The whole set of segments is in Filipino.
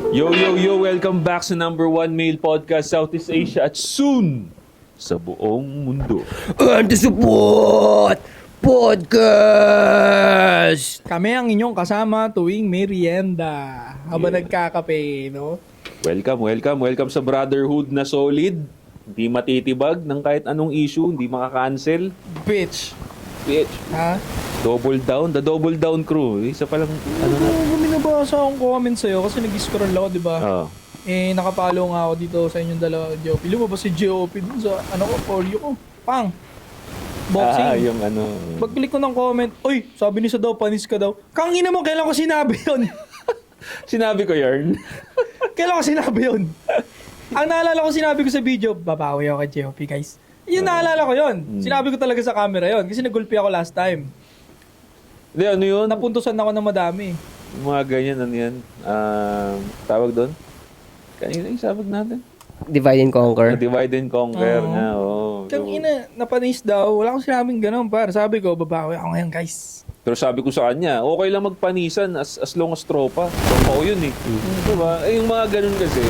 Yo, yo, yo! Welcome back sa #1 male podcast Southeast Asia at soon sa buong mundo. And the support podcast. Kami ang inyong kasama tuwing merienda. Habang nagkakape, no? Welcome sa brotherhood na solid. Hindi matitibag ng kahit anong issue, hindi makakancel. Bitch. Bitch. Ha? Double down, the double down crew. Isa palang, ano na? May nabasa akong comment sa'yo kasi nag-scroll ako, di ba? Oh. Nakapalo nga ako dito sa inyong dalawa, GOP. Lumabas si GOP dun sa, for you ko. Pang. Boxing. Yung ano. Pag-click ko ng comment, uy, sabi niya daw, panis ka daw. Kangina mo, kailan ko sinabi yun? Sinabi ko yarn. Kailan ko sinabi yun? Ang naalala ko sinabi ko sa video, babawi ako kay GOP, guys. Yun naalala ko yun. Sinabi ko talaga sa camera yun. Kasi nagulpi ako last time. Hindi, ano yun? Napuntusan ako ng madami. Yung mga ganyan, ano yan? Tawag doon? Kanina yung sabag natin. Divide and conquer. Divide and conquer Oo. nga, oo. Kang ina, napanis daw. Wala akong sinabing ganun, par. Sabi ko, babawi ako ngayon, guys. Pero sabi ko sa kanya, okay lang magpanisan as long as tropa. Tropa ko yun eh. Diba? Yung mga ganun kasi,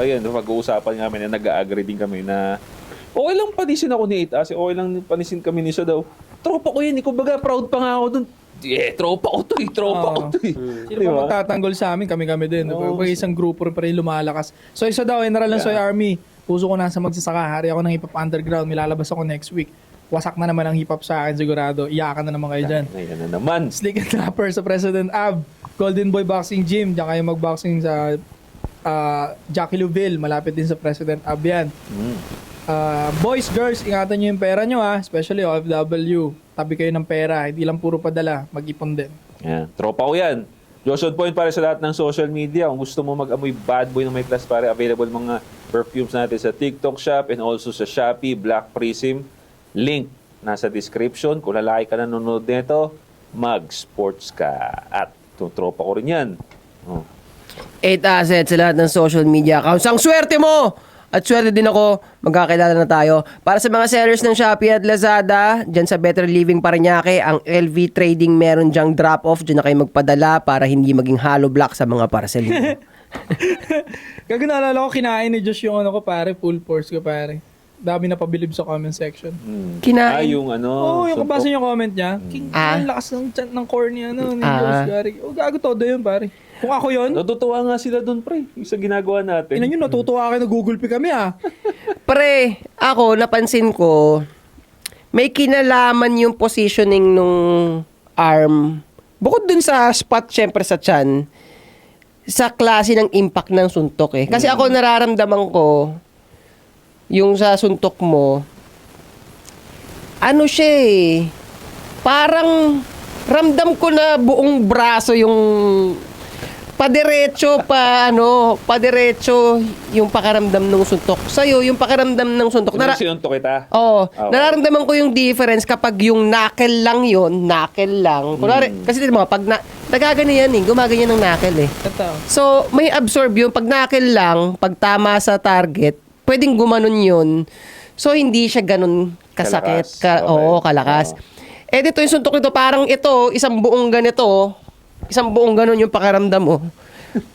yan, pag-uusapan namin na nag-agree din kami na okay lang panisin ako ni 8 okay lang panisin kami ni siya daw. Tropa ko yun eh. Kumbaga, proud pa nga ako dun. Tropa ko to eh. Tropa ko to eh. Sino pa magtatanggol sa amin? Kami din. Oo. Pag isang grupo rin pa rin lumalakas. So isa daw, General ng Soy Army. Puso ko nasa magsasaka. Hari ako ng hip-hop underground. Milalabas ako next week. Wasak na naman ang hip-hop sa akin sigurado. Iyakan na naman kayo dyan. Ayan na naman. Slick and Trapper sa President Ab. Golden Boy Boxing Gym. Diyan kayo magboxing sa Jackie Louville. Malapit din sa President Ab yan. Boys, girls, ingatan nyo yung pera nyo ha. Especially OFW. Tabi kayo ng pera. Hindi lang puro padala. Mag-ipon din. Yan. Tropa ko yan. Joshua Point para sa lahat ng social media. Kung gusto mo mag-amoy bad boy na may class pare, available mga perfumes natin sa TikTok shop and also sa Shopee, Black Prism. Link nasa description. Kung lalaki ka nanonood nito, mag-sports ka. At tropa ko rin yan. Oh. 8 assets sa lahat ng social media accounts. Ang swerte mo! At swerte din ako, magkakilala na tayo. Para sa mga sellers ng Shopee at Lazada, dyan sa Better Living Parañaque, ang LV Trading meron dyang drop-off. Dyan na kayo magpadala para hindi maging hollow block sa mga parcel mo. Kaya naalala ko, kinain ni Josh yung ano ko pare, full force ko pare. Dami na pabilib sa comment section. Kinain? Yung ano. Oo, yung sumpok. kabasa yung comment niya. King, ang lakas ng chan ng core ni ano, ni Josh Gary. Gago todo yun pare. Kung ako yun, Natutuwa nga sila doon, pre. Yung sa ginagawa natin. ina nyo, natutuwa kayo, nag-Google kami ah. Pre, ako, napansin ko, may kinalaman yung positioning nung arm. Bukod dun sa spot, syempre sa chan, sa klase ng impact ng suntok eh. Kasi ako nararamdaman ko, yung sa suntok mo, ano siya eh, parang ramdam ko na buong braso yung padiretso yung pakaramdam ng suntok. Sa'yo, yung pakaramdam ng suntok. Sinuntok kita. Oo. Okay. Nararamdaman ko yung difference kapag yung knuckle lang yun, knuckle lang. Kunwari, kasi di mo, pag nagaganyan yan eh, gumaganyan ng knuckle eh. Totoo. So, may absorb yung pag knuckle lang, pag tama sa target, pwedeng gumanon yun. So, hindi siya ganun kasakit. Kalakas. Okay. Oo, kalakas. Eh, dito yung suntok nito, parang ito, isang buong ganito, isang buong ganun yung pakaramdam mo.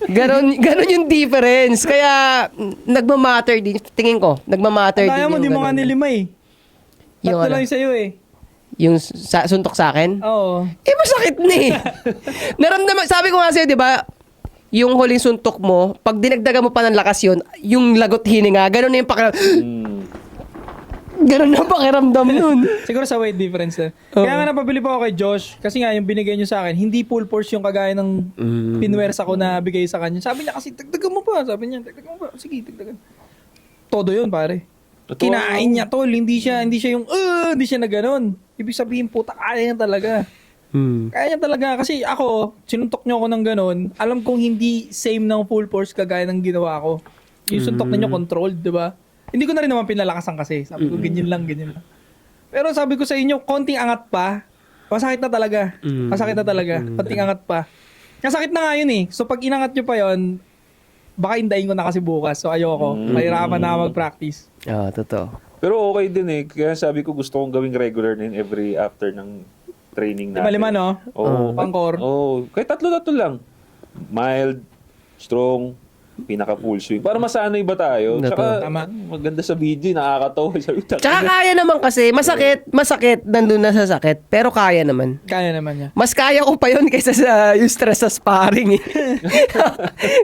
Ganon yung difference. Kaya, nagmamatter din. Tingin ko, nagmamatter din Kaya mo, yung di mo nga ganun. nilima eh. Yung Tatlo ano? lang yung sa'yo eh. Yung suntok sa akin? Oo. Eh, masakit na eh. Naramdaman, sabi ko nga sa'yo, di ba, yung huling suntok mo, pag dinagdagan mo pa ng lakas yun, yung lagot hininga, ganon na yung ganon na pakiramdam nun. Siguro sa weight difference na. Kaya nga napabili pa ako kay Josh. Kasi nga yung binigay niyo sa akin, hindi full force yung kagaya ng pinwersa ko na bigay sa kanya. Sabi niya kasi, dagdagan mo pa. Sabi niya, dagdagan mo pa. Sige, dagdagan. Todo yun, pare. Natuwa Kinain ako. niya tol. Hindi siya yung, hindi siya na ganun. Ibig sabihin, puta, kaya niya talaga. Kaya niya talaga. Kasi ako, sinuntok niyo ako ng ganun. Alam kong hindi same ng full force kagaya ng ginawa ko. Yung suntok ninyo controlled, di ba? Hindi ko na rin naman pinalakasan kasi. Sabi ko, ganyan lang. Pero sabi ko sa inyo, konting angat pa, masakit na talaga. Masakit na talaga. Konting angat pa. Masakit na nga yun eh. So pag inangat nyo pa yun, baka indayin ko na kasi bukas. So ayoko. Mahirapan na mag-practice. Oo, totoo. Pero okay din eh. Kaya sabi ko gusto kong gawing regular din every after ng training natin. Lima-lima, no? Oo. Pang-core. Oo. Kahit tatlo-tatlo lang. Mild, strong, pinaka full swing. Para masanay ba tayo? Totoo. Tsaka Tama. maganda sa video, nakakatawa. Sabi, Tsaka kaya naman kasi, masakit, nandun na sa sakit, pero kaya naman. Kaya naman niya. Mas kaya ko pa yun kaysa sa yung stress sa sparring eh.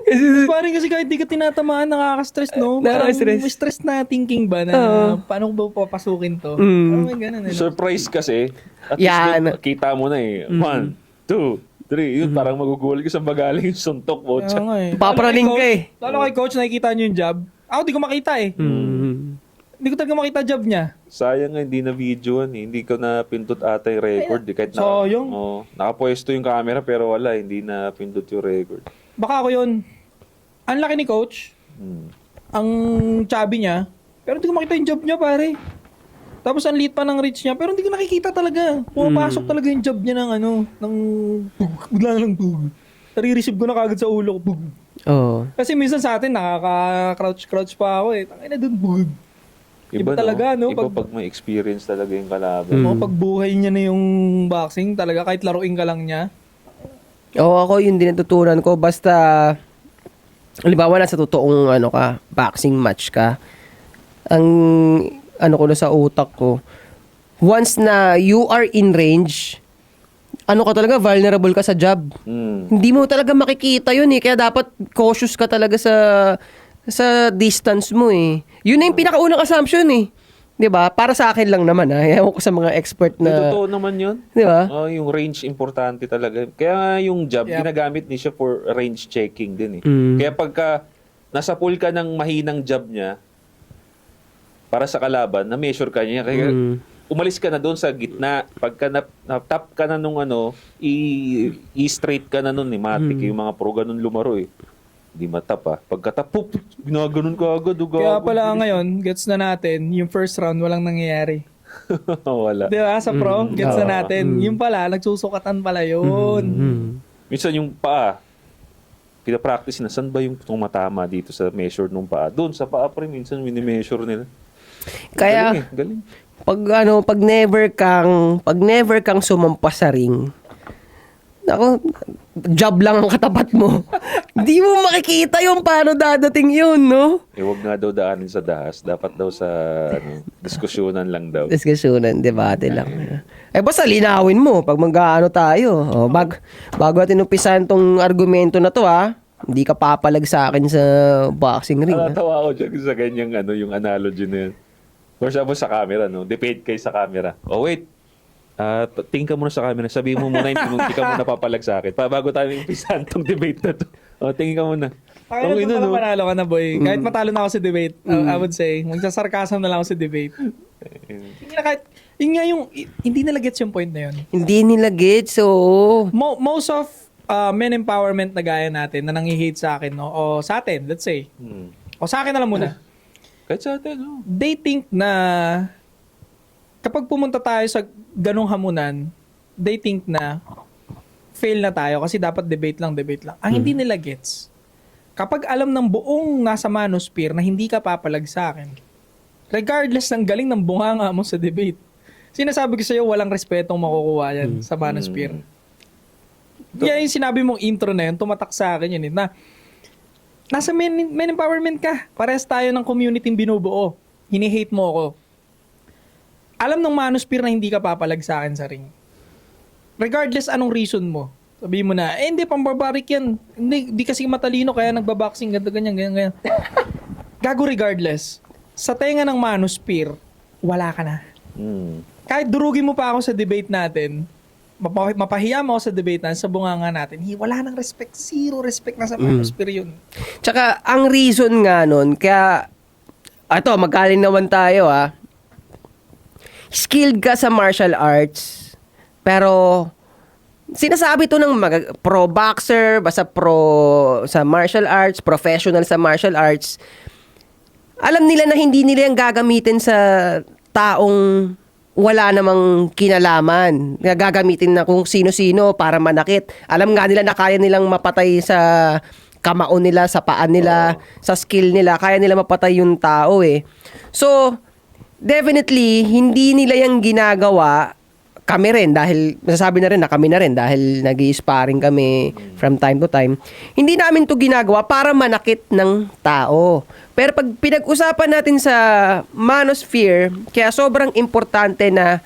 Kasi, Parang kasi kahit di ka tinatamaan, nakaka-stress, no? Parang Nakaka-stress. may stress na thinking ba na Oo. paano ko ba papasukin to? Mm. Parang may ganun eh. no? surprise kasi. At Yan. least kita mo na eh. 1, 2, 3. Yun, parang magugul ka sa magaling yung suntok mo. Kaya nga eh. Papraning Lalo ka kay eh. coach- Lalo kay coach, nakikita niyo yung job. Ako, di ko makita eh. Hindi ko talaga makita job niya. Sayang nga, hindi na videoan eh. Hindi ko na pindot ata yung record. Eh. Kahit Sayang. nakapwesto yung camera pero wala, hindi na pindot yung record. Baka ako yun. Ang laki ni coach, ang chubby niya, pero hindi ko makita yung job niya, pare. Tapos ang liit pa ng reach niya, pero hindi ko nakikita talaga. Pumapasok talaga yung job niya ng bigla lang tug. Nare-receive ko na kagad sa ulo ko. Bug. Oo. Kasi minsan sa atin, nakaka-crouch pa ako eh. Tangina dun, bug. Iba talaga, no? Iba Pag- pag may experience talaga yung kalaban. Pagbuhay niya na yung boxing, talaga kahit laruin ka lang niya. Oo, ako yun din natutunan ko. Basta, halimbawa na sa totoong boxing match ka, ang ko na sa utak ko, once na you are in range, ka talaga, vulnerable ka sa jab. Hindi mo talaga makikita yun eh. Kaya dapat cautious ka talaga sa distance mo eh. Yun na yung pinakaunang assumption eh. 'Di ba? Para sa akin lang naman ha. Ewan ko sa mga expert na, Totoo naman yun. 'di ba? Yung range importante talaga. Kaya nga yung jab, Yep. ginagamit niya siya for range checking din eh. Mm. Kaya pagka nasa pool ka ng mahinang jab niya, para sa kalaban, na-measure ka niya. Kaya umalis ka na doon sa gitna. Pagka na-tap ka na nung i-straight ka na nun eh. Matik yung mga pro ganun lumaro eh. Hindi matap ah. Pagka-tap, ginaganon ka agad. Kaya pala ngayon, gets na natin, yung first round walang nangyayari. Wala. Di ba? Sa pro, gets na natin. Yung pala, nagsusukatan pala yun. Minsan yung paa, pinapractice na, saan ba yung tumatama dito sa measure nung paa? Doon, sa paa pa rin, minsan mini-measure nila. Kaya, Galing eh, galing. pag never kang sumampas sa ring, job lang ang katapat mo. Hindi mo makikita yung paano dadating yun, no? Huwag nga daw daanin sa dahas. Dapat daw sa diskusyonan lang daw. Diskusyonan, debate lang. Basta linawin mo pag tayo. Bago natin umpisahan tong argumento na to, hindi ka papalag sa akin sa boxing ring. Natawa ako dyan sa ganyang yung analogy na yan. For example, sa camera, no? Debate kayo sa camera. Oh, wait. Tingin ka muna sa camera. Sabihin mo muna, hindi ka muna papalag sa akin. Bago tayo umpisahan tong debate na to. Tingin ka muna. Kaya na pala panalo ka na, boy. Kahit matalo na ako sa debate, I would say, magsasarkasam na lang ako sa debate. Hindi na kahit, yun nga yung, hindi nila gets yung point na yun. Hindi nila gets, so... Most of men empowerment na gaya natin na nangi-hate sa akin, no? O sa atin, let's say. O sa akin na lang muna. Kahit sa atin, no? They think na kapag pumunta tayo sa ganong hamunan, they think na fail na tayo kasi dapat debate lang. Ang hindi nila gets, kapag alam ng buong nasa manosphere na hindi ka papalag sa akin, regardless ng galing ng bunganga mo sa debate, sinasabi ko sa'yo, walang respetong makukuha yan sa manosphere. Yan yung sinabi mong intro na yun, tumatak sa akin yun, na nasa men empowerment ka. Parehas tayo ng community binubuo. Hini-hate mo ako. Alam ng manosphere na hindi ka papalag sa akin sa ring. Regardless anong reason mo. Sabihin mo na, hindi, pambarbaric yan. Hindi kasi matalino, kaya nagbaboxing, ganyan. Gago regardless. Sa tenga ng manosphere, wala ka na. Kahit durugin mo pa ako sa debate natin, mapahiya mo ako sa debate natin, sa bunganga natin, wala nang respect. Zero respect na sa manosphere yun. Tsaka, ang reason nga nun, kaya, magkalinawan tayo skilled ka sa martial arts, pero sinasabi to ng pro boxer, basta pro sa martial arts, professional sa martial arts, alam nila na hindi nila yung gagamitin sa taong wala namang kinalaman. Gagamitin na kung sino-sino para manakit. Alam nga nila na kaya nilang mapatay sa kamao nila, sa paan nila, sa skill nila. Kaya nila mapatay yung tao eh. So, definitely, hindi nila yung ginagawa kami rin dahil masasabi na rin na kami na rin dahil nag-i-sparring kami from time to time. Hindi namin 'to ginagawa para manakit ng tao. Pero pag pinag-usapan natin sa manosphere, kaya sobrang importante na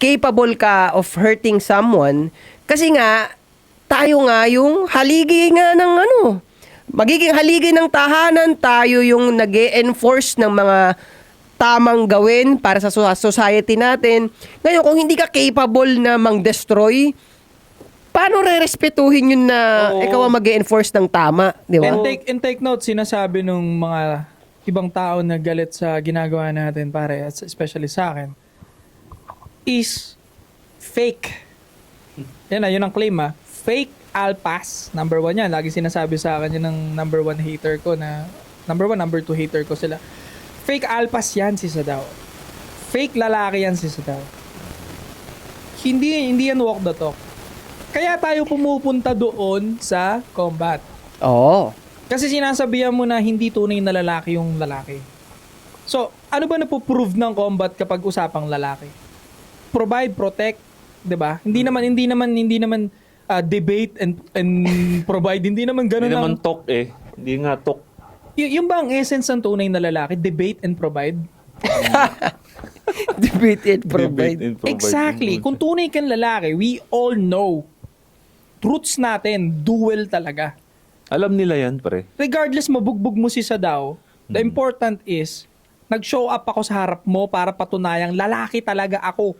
capable ka of hurting someone kasi nga tayo nga yung haligi nga ng magiging haligi ng tahanan, tayo yung nag-e-enforce ng mga tamang gawin para sa society natin. Ngayon, kung hindi ka capable na mang-destroy, paano re-respetuhin yun na Oo. ikaw ang mag-enforce ng tama? Di ba? And take note, sinasabi nung mga ibang tao na galit sa ginagawa natin, pare, especially sa akin, is fake. Yun ang claim Fake alpas. Number 1 yan. Lagi sinasabi sa akin yun ng number 1 hater ko na number 1, number 2 hater ko sila. Fake alpas yan si Sadao. Fake lalaki yan si Sadao. Hindi yan walk the talk. Kaya tayo pumupunta doon sa combat. Oo. Kasi sinasabihan mo na hindi tunay na lalaki yung lalaki. So, ano ba napoprove ng combat kapag usapang lalaki? Provide, protect, 'di ba? Hindi naman debate and provide, hindi naman ganoon Hindi naman ang talk Hindi nga talk. yung ba ang essence ng tunay na lalaki? Debate and provide? Debate and provide. Debate and provide. Exactly. Kung tunay kang lalaki, we all know roots natin, duel talaga. Alam nila yan, pre. Regardless mabugbog mo si Sadao, the important is nag-show up ako sa harap mo para patunayang lalaki talaga ako.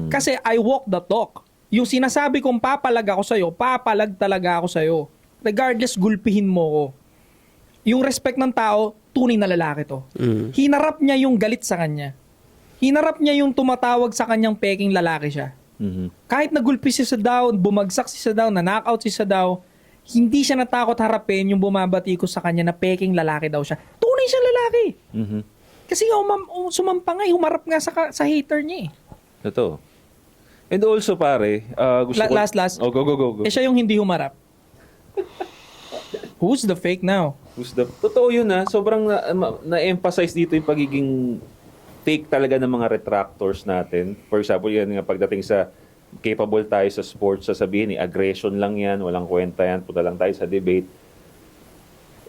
Kasi I walk the talk. Yung sinasabi kong papalag ako sa'yo, papalag talaga ako sa'yo. Regardless, gulpihin mo ko. Yung respect ng tao, tunay na lalaki to. Hinarap niya yung galit sa kanya. Hinarap niya yung tumatawag sa kanyang peking lalaki siya. Kahit nagulpi si Sadao, bumagsak si Sadao, na-knockout si Sadao, hindi siya natakot harapin yung bumabati ko sa kanya na peking lalaki daw siya. Tunay siyang lalaki. Kasi nga, sumampa nga, humarap nga sa hater niya Ito. And also, pare, gusto ko... Last. Oh, go. Siya yung hindi humarap. Who's the fake now? Totoo yun Sobrang na-emphasize dito yung pagiging fake talaga ng mga retractors natin. For example, yan nga pagdating sa capable tayo sa sports, sasabihin aggression lang yan, walang kwenta yan, punta lang tayo sa debate.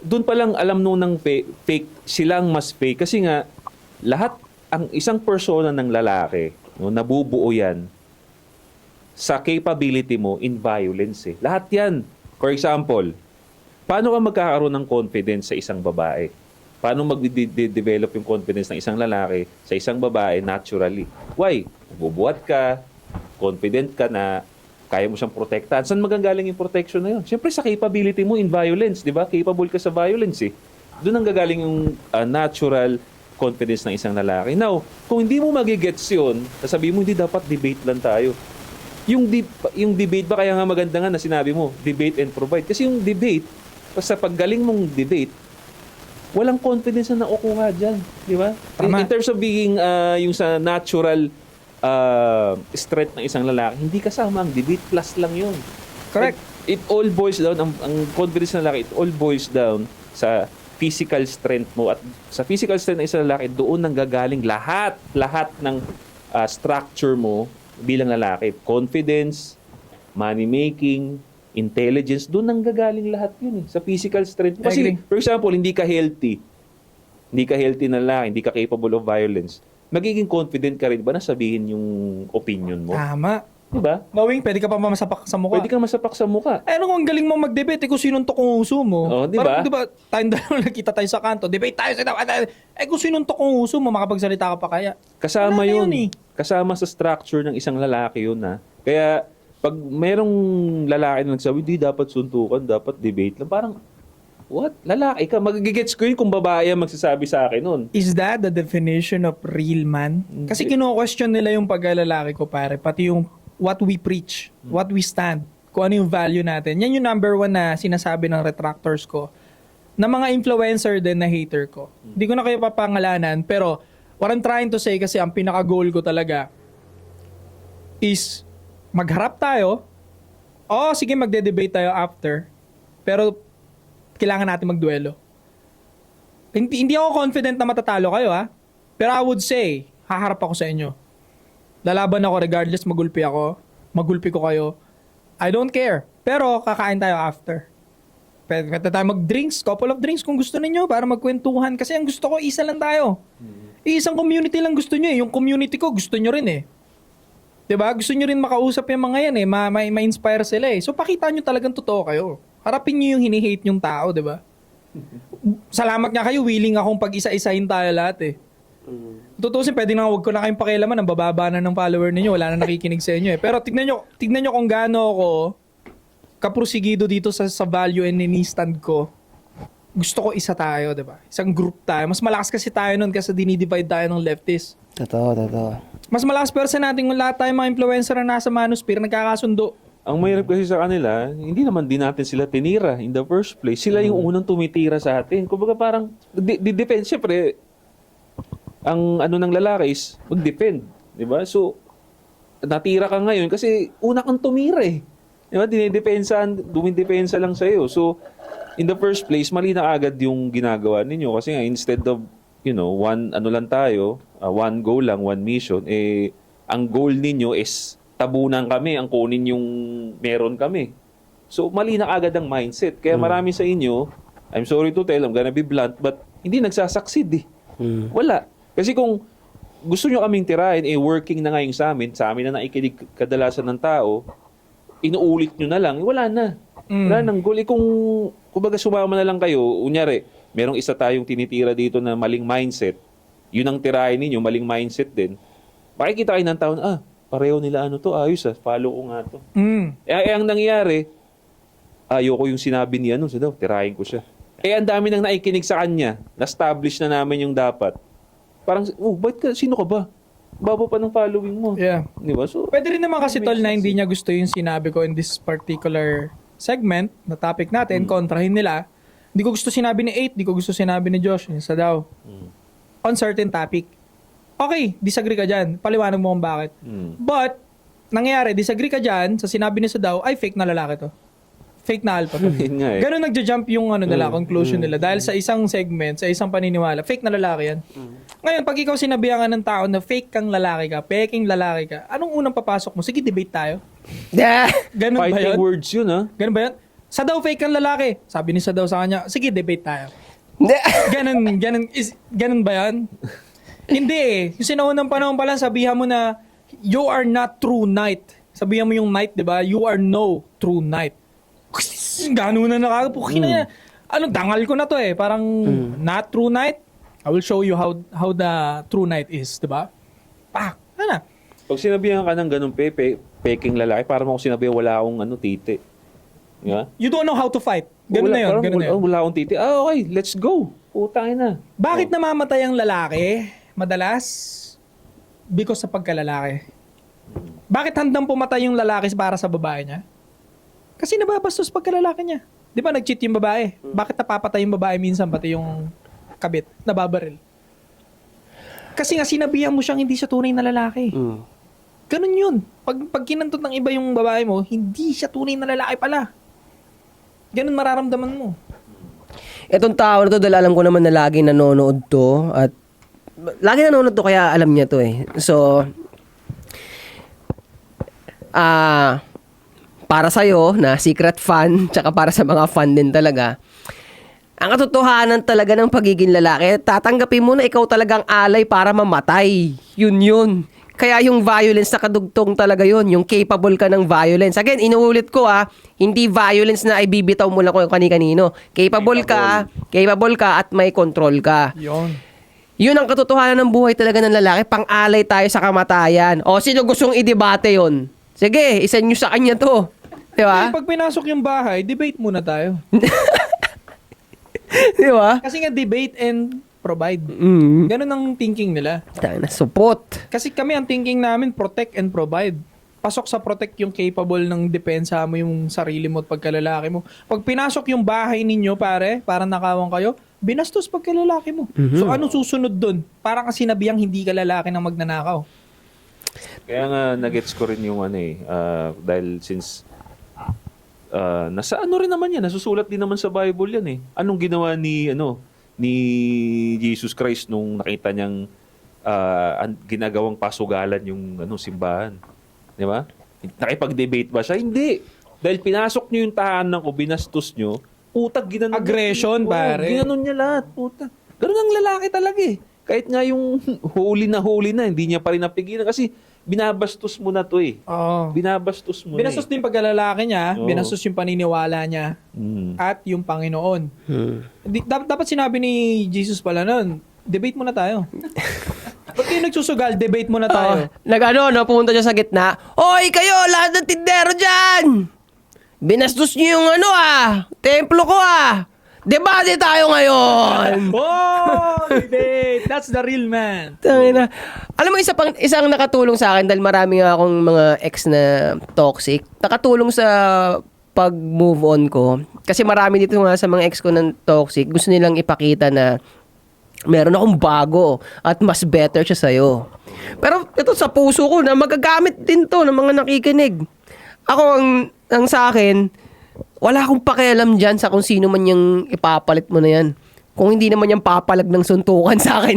Doon pa lang alam nung ng fake, silang mas fake. Kasi nga, lahat, ang isang persona ng lalaki, nabubuo yan sa capability mo in violence Lahat yan. For example, paano ka magkakaroon ng confidence sa isang babae? Paano mag-develop yung confidence ng isang lalaki sa isang babae naturally? Why? Bubuhat ka, confident ka na kaya mo siyang protektahan. Saan magagaling yung protection na yun? Siyempre sa capability mo in violence, di ba? Capable ka sa violence Doon ang gagaling yung natural confidence ng isang lalaki. Now, kung hindi mo magigets yun, sasabihin mo hindi dapat debate lang tayo. Yung debate ba kaya nga maganda nga na sinabi mo, debate and provide. Kasi yung debate, sa paggaling mong debate, walang confidence na nakukuha dyan. Di ba? In terms of being yung sa natural strength ng isang lalaki, hindi kasama ang debate, plus lang yun. Correct. It all boils down, ang confidence ng lalaki, it all boils down sa physical strength mo. At sa physical strength ng isang lalaki, doon nang gagaling lahat ng structure mo bilang lalaki. Confidence, money making, intelligence, doon nang gagaling lahat yun sa physical strength. Kasi, for example, hindi ka healthy na lalaki, hindi ka capable of violence, magiging confident ka rin ba na sabihin yung opinion mo? Tama. Diba? Knowing, pwede ka pa masapak sa mukha. Pwede kang masapak sa mukha. Ano kung ang galing mo mag-debate, kung sinuntok kong uso mo. Oh, di ba? Parang, di ba, tayong dalawa nakita tayo sa kanto, debate tayo sa kung sinuntok kong uso mo, makapagsalita ka pa kaya. Kasama Wala na yun. Kasama sa structure ng isang lalaki yun Kaya, pag mayroong lalaki na nagsabi, di dapat suntukan, dapat debate lang. Parang, what? Lalaki ka? Magigets ko yun kung babae ang magsasabi sa akin nun. Is that the definition of real man? Kasi kino-question nila yung pagkalalaki ko, pare. Pati yung what we preach, what we stand, kung ano yung value natin. Yan yung number 1 na sinasabi ng retractors ko, na mga influencer din na hater ko. Hindi ko na kayo papangalanan, pero what I'm trying to say kasi ang pinaka-goal ko talaga is magharap tayo. Sige, magde-debate tayo after. Pero kailangan natin magduelo. Hindi ako confident na matatalo kayo Pero I would say, haharap ako sa inyo. Lalaban ako regardless magulpi ako. Magulpi ko kayo. I don't care. Pero kakain tayo after. Pwede tayo mag-drinks, couple of drinks kung gusto ninyo para magkwentuhan. Kasi ang gusto ko, isa lang tayo. Isang community lang gusto nyo eh. Yung community ko, gusto nyo rin eh. 'Di ba? Gusto nyo rin makausap yung mga yan eh. Ma-inspire sila eh. So pakita nyo talagang totoo kayo. Harapin nyo yung hini-hate yung tao, 'di ba? Salamat nga kayo, willing akong pag-isa-isahin tayo lahat eh. Tutusin, pwede na wag ko na kayong pakialaman, ang bababa na ng follower ninyo, wala na nakikinig sa inyo eh. Pero tignan nyo kung gaano ako kaprosigido dito sa value and ini-stand ko. Gusto ko isa tayo, 'di ba? Isang group tayo. Mas malakas kasi tayo nun kasi dinidivide tayo ng leftist. Totoo. Mas malakas person natin kung lahat tayo mga influencer na nasa manosphere nagkakasundo. Ang mahirap kasi sa kanila, hindi naman din natin sila tinira in the first place. Sila yung unang tumitira sa atin. Kumbaga parang, depend, syempre, ang ano ng lalaki is mag-defend. Diba? So, natira ka ngayon kasi una kang tumira eh. Diba? Dumidepensa lang sa'yo. So, in the first place, mali na agad yung ginagawa ninyo. Kasi nga, instead of, one goal lang, one mission, ang goal ninyo is tabunan kami, ang kunin yung meron kami. So, mali na agad ang mindset. Kaya marami sa inyo, I'm sorry to tell, I'm gonna be blunt, but hindi nagsasucceed eh. Wala. Kasi kung gusto nyo kaming tirahin, working na ngayon sa amin na naikinig kadalasan ng tao, inuulit nyo na lang, wala na. Wala nang goal. Kung kumbaga sumama na lang kayo, unyari, merong isa tayong tinitira dito na maling mindset, yun ang tirahin ninyo, maling mindset din, makikita kayo ng taon, pareho nila ayos follow ko nga to. Ang nangyayari, ayoko yung sinabi ni tirahin ko siya. Ang dami nang naikinig sa kanya, na-establish na namin yung dapat. Parang, sino ka ba? Baba pa ng following mo. Yeah. Di ba? So, Pwede rin naman kasi tol na hindi niya gusto yung sinabi ko in this particular segment na topic natin, kontrahin nila. Hindi ko gusto sinabi ni 8, hindi ko gusto sinabi ni Josh, yung sa daw. On certain topic. Okay, disagree ka dyan. Paliwanag mo kung bakit. But, nangyayari, disagree ka dyan sa sinabi ni Sadaw, ay fake na lalaki to. Fake na alpha to. Yun nga eh. Ganun nagja-jump yung conclusion nila. Dahil sa isang segment, sa isang paniniwala, fake na lalaki yan. Ngayon, pag ikaw sinabihan ka ng tao na fake kang lalaki ka, peking lalaki ka, anong unang papasok mo? Sige, debate tayo. Ganun ba fighting yun? words yun, ha? Ganun ba yun? Sadaw fake kang lalaki. Sabi ni Sadaw sa kanya, sige, debate tayo. Ganun ba yan? Hindi eh. Yung sinaunang panahon pa lang, sabihan mo na, you are not true knight. Sabihan mo yung knight, di ba? You are no true knight. Gano'n na nakakapukin na yan. Dangal ko na to eh. Parang, not true knight. I will show you how the true knight is, di ba? Ano? Pag sinabihan ka ng ganun peking lalaki, parang ako sinabihan wala akong titi. Yeah? You don't know how to fight. Ganun na yun. Wala akong titi. Okay, let's go. Putang ina. Bakit namamatay ang lalaki? Madalas, because sa pagkalalaki. Bakit handang pumatay yung lalaki para sa babae niya? Kasi nababastos pagkalalaki niya. Di ba nag-cheat yung babae? Bakit napapatay yung babae minsan pati yung kabit? Nababaril. Kasi nga sinabihan mo siyang hindi siya tunay na lalaki. Ganun yun. Pag kinantot ng iba yung babae mo, hindi siya tunay na lalaki pala. Ganun mararamdaman mo. Etong tao na to, dahil alam ko naman na lagi nanonood to, at lagi nanonood to kaya alam niya to eh. So, para sa'yo na secret fan, tsaka para sa mga fan din talaga, ang katotohanan talaga ng pagiging lalaki, tatanggapin mo na ikaw talagang alay para mamatay. Yun. Kaya yung violence na kadugtong talaga yun, yung capable ka ng violence. Again, inuulit ko hindi violence na ibibitaw mo lang kung kani-kanino. Capable ka at may control ka. Yun ang katotohanan ng buhay talaga ng lalaki, pang-alay tayo sa kamatayan. O, sino gustong i-debate yun? Sige, isend nyo sa kanya to. Diba? Pag pinasok yung bahay, debate muna tayo. Diba? Kasi nga debate and provide. Ganun ang thinking nila. Tangina, support. Kasi kami ang thinking namin, protect and provide. Pasok sa protect yung capable ng depensa mo yung sarili mo at pagkalalaki mo. Pag pinasok yung bahay ninyo, para nakawang kayo, binastos pagkalalaki mo. So ano susunod dun? Parang kasi nabiyang hindi ka lalaki ng magnanakaw. Kaya nga nagets ko rin yung dahil since nasa rin naman yan, nasusulat din naman sa Bible yan eh. Anong ginawa ni Jesus Christ nung nakita niyang ginagawang pasugalan yung simbahan. Di ba? Nakipag-debate ba siya? Hindi. Dahil pinasok niyo yung tahanan ko, binastos niyo, putang ginanon. Aggression, pare. Ginanon niya lahat, puta. Ganun ang lalaki talaga eh. Kahit nga yung huli na, hindi niya pa rin napigilan kasi binabastos mo na to eh. Oo. Binabastos mo Binastos na din pagkalalaki niya, Oo. binastos yung paniniwala niya, at yung Panginoon. Dapat sinabi ni Jesus pala nun, debate muna tayo. Ba't kayo nagsusugal? Debate muna tayo. Pumunta siya sa gitna. Hoy, kayo, lahat ng tindero dyan! Binastos niyo yung templo ko Debate tayo ngayon! Oh, debate! That's the real man. Tangina. Alam mo, isang nakatulong sa akin dahil marami nga akong mga ex na toxic. Nakatulong sa pag-move on ko. Kasi marami dito nga sa mga ex ko ng toxic, gusto nilang ipakita na meron akong bago at mas better siya sa'yo. Pero ito sa puso ko na magagamit din to ng mga nakikinig. Ako, ang sa akin, wala akong pakialam dyan sa kung sino man yung ipapalit mo na yan. Kung hindi naman yung papalag ng suntukan sa akin,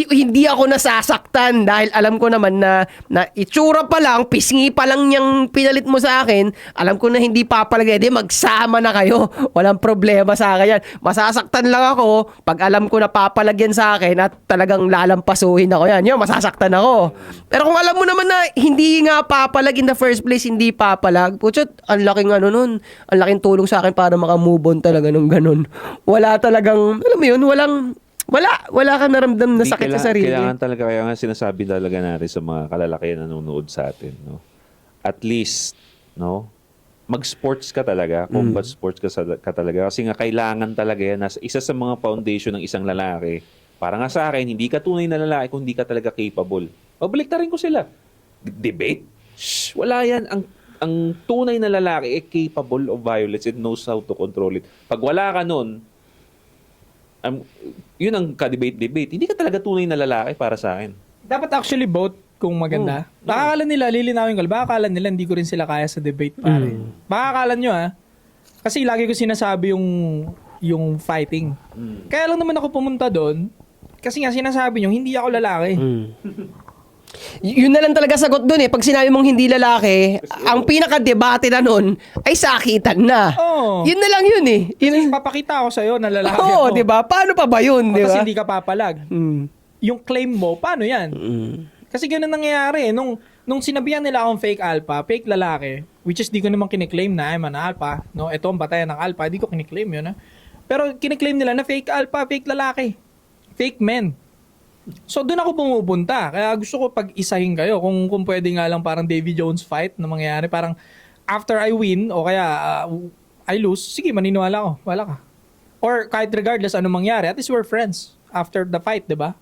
hindi ako nasasaktan dahil alam ko naman na itsura pa lang, pisngi pa lang yung pinalit mo sa akin, alam ko na hindi papalag, magsama na kayo. Walang problema sa akin yan. Masasaktan lang ako pag alam ko na papalag yan sa akin at talagang lalampasuhin ako yan. Yun, masasaktan ako. Pero kung alam mo naman na hindi nga papalag in the first place, hindi papalag, putsot, ang laking nun, ang laking tulong sa akin para makamove on talaga nung ganun. Wala talagang, alam mo yun, wala kang naramdam na sakit sa sarili. Kailangan talaga, kaya nga sinasabi talaga natin sa mga kalalakihan na nanonood sa atin, no? At least, no? Mag-sports ka talaga, combat sports ka talaga. Kasi nga, kailangan talaga yan. Isa sa mga foundation ng isang lalaki, para nga sa akin, hindi ka tunay na lalaki kung hindi ka talaga capable. Babaliktarin ko sila. Debate? Shh, wala yan. Ang tunay na lalaki capable of violence and knows how to control it. Pag wala ka nun, yun ang ka-debate. Hindi ka talaga tunay na lalaki para sa akin. Dapat actually both kung maganda. Baka akala nila, lilinawin ko, baka akala nila hindi ko rin sila kaya sa debate, pare. Baka akala nyo, kasi lagi ko sinasabi yung fighting. Kaya lang naman ako pumunta doon, kasi nga sinasabi nyo, hindi ako lalaki. Yun na lang talaga sagot dun Pag sinabi mong hindi lalaki, ang pinaka-debate na nun ay sakitan na. Oo. Yun na lang yun Kasi papakita ako sa'yo na lalaki Oo, ako. di ba? Paano pa ba yun, di Tapos ba? hindi ka papalag. Yung claim mo, paano yan? Kasi ganun nangyayari. Nung sinabihan nila akong fake alpha, fake lalaki, which is di ko naman kiniklaim na I'm an alpha, no? Ito ang batayan ng alpha, di ko kiniklaim yun, Pero kiniklaim nila na fake alpha, fake lalaki. Fake men. So doon ako pumupunta. Kaya gusto ko pag-isahin kayo kung pwede nga lang parang Davy Jones fight na mangyayari. Parang after I win o kaya I lose, sige maniniwala ako. Wala ka. Or kahit regardless ano mangyari, at least we're friends after the fight, di ba?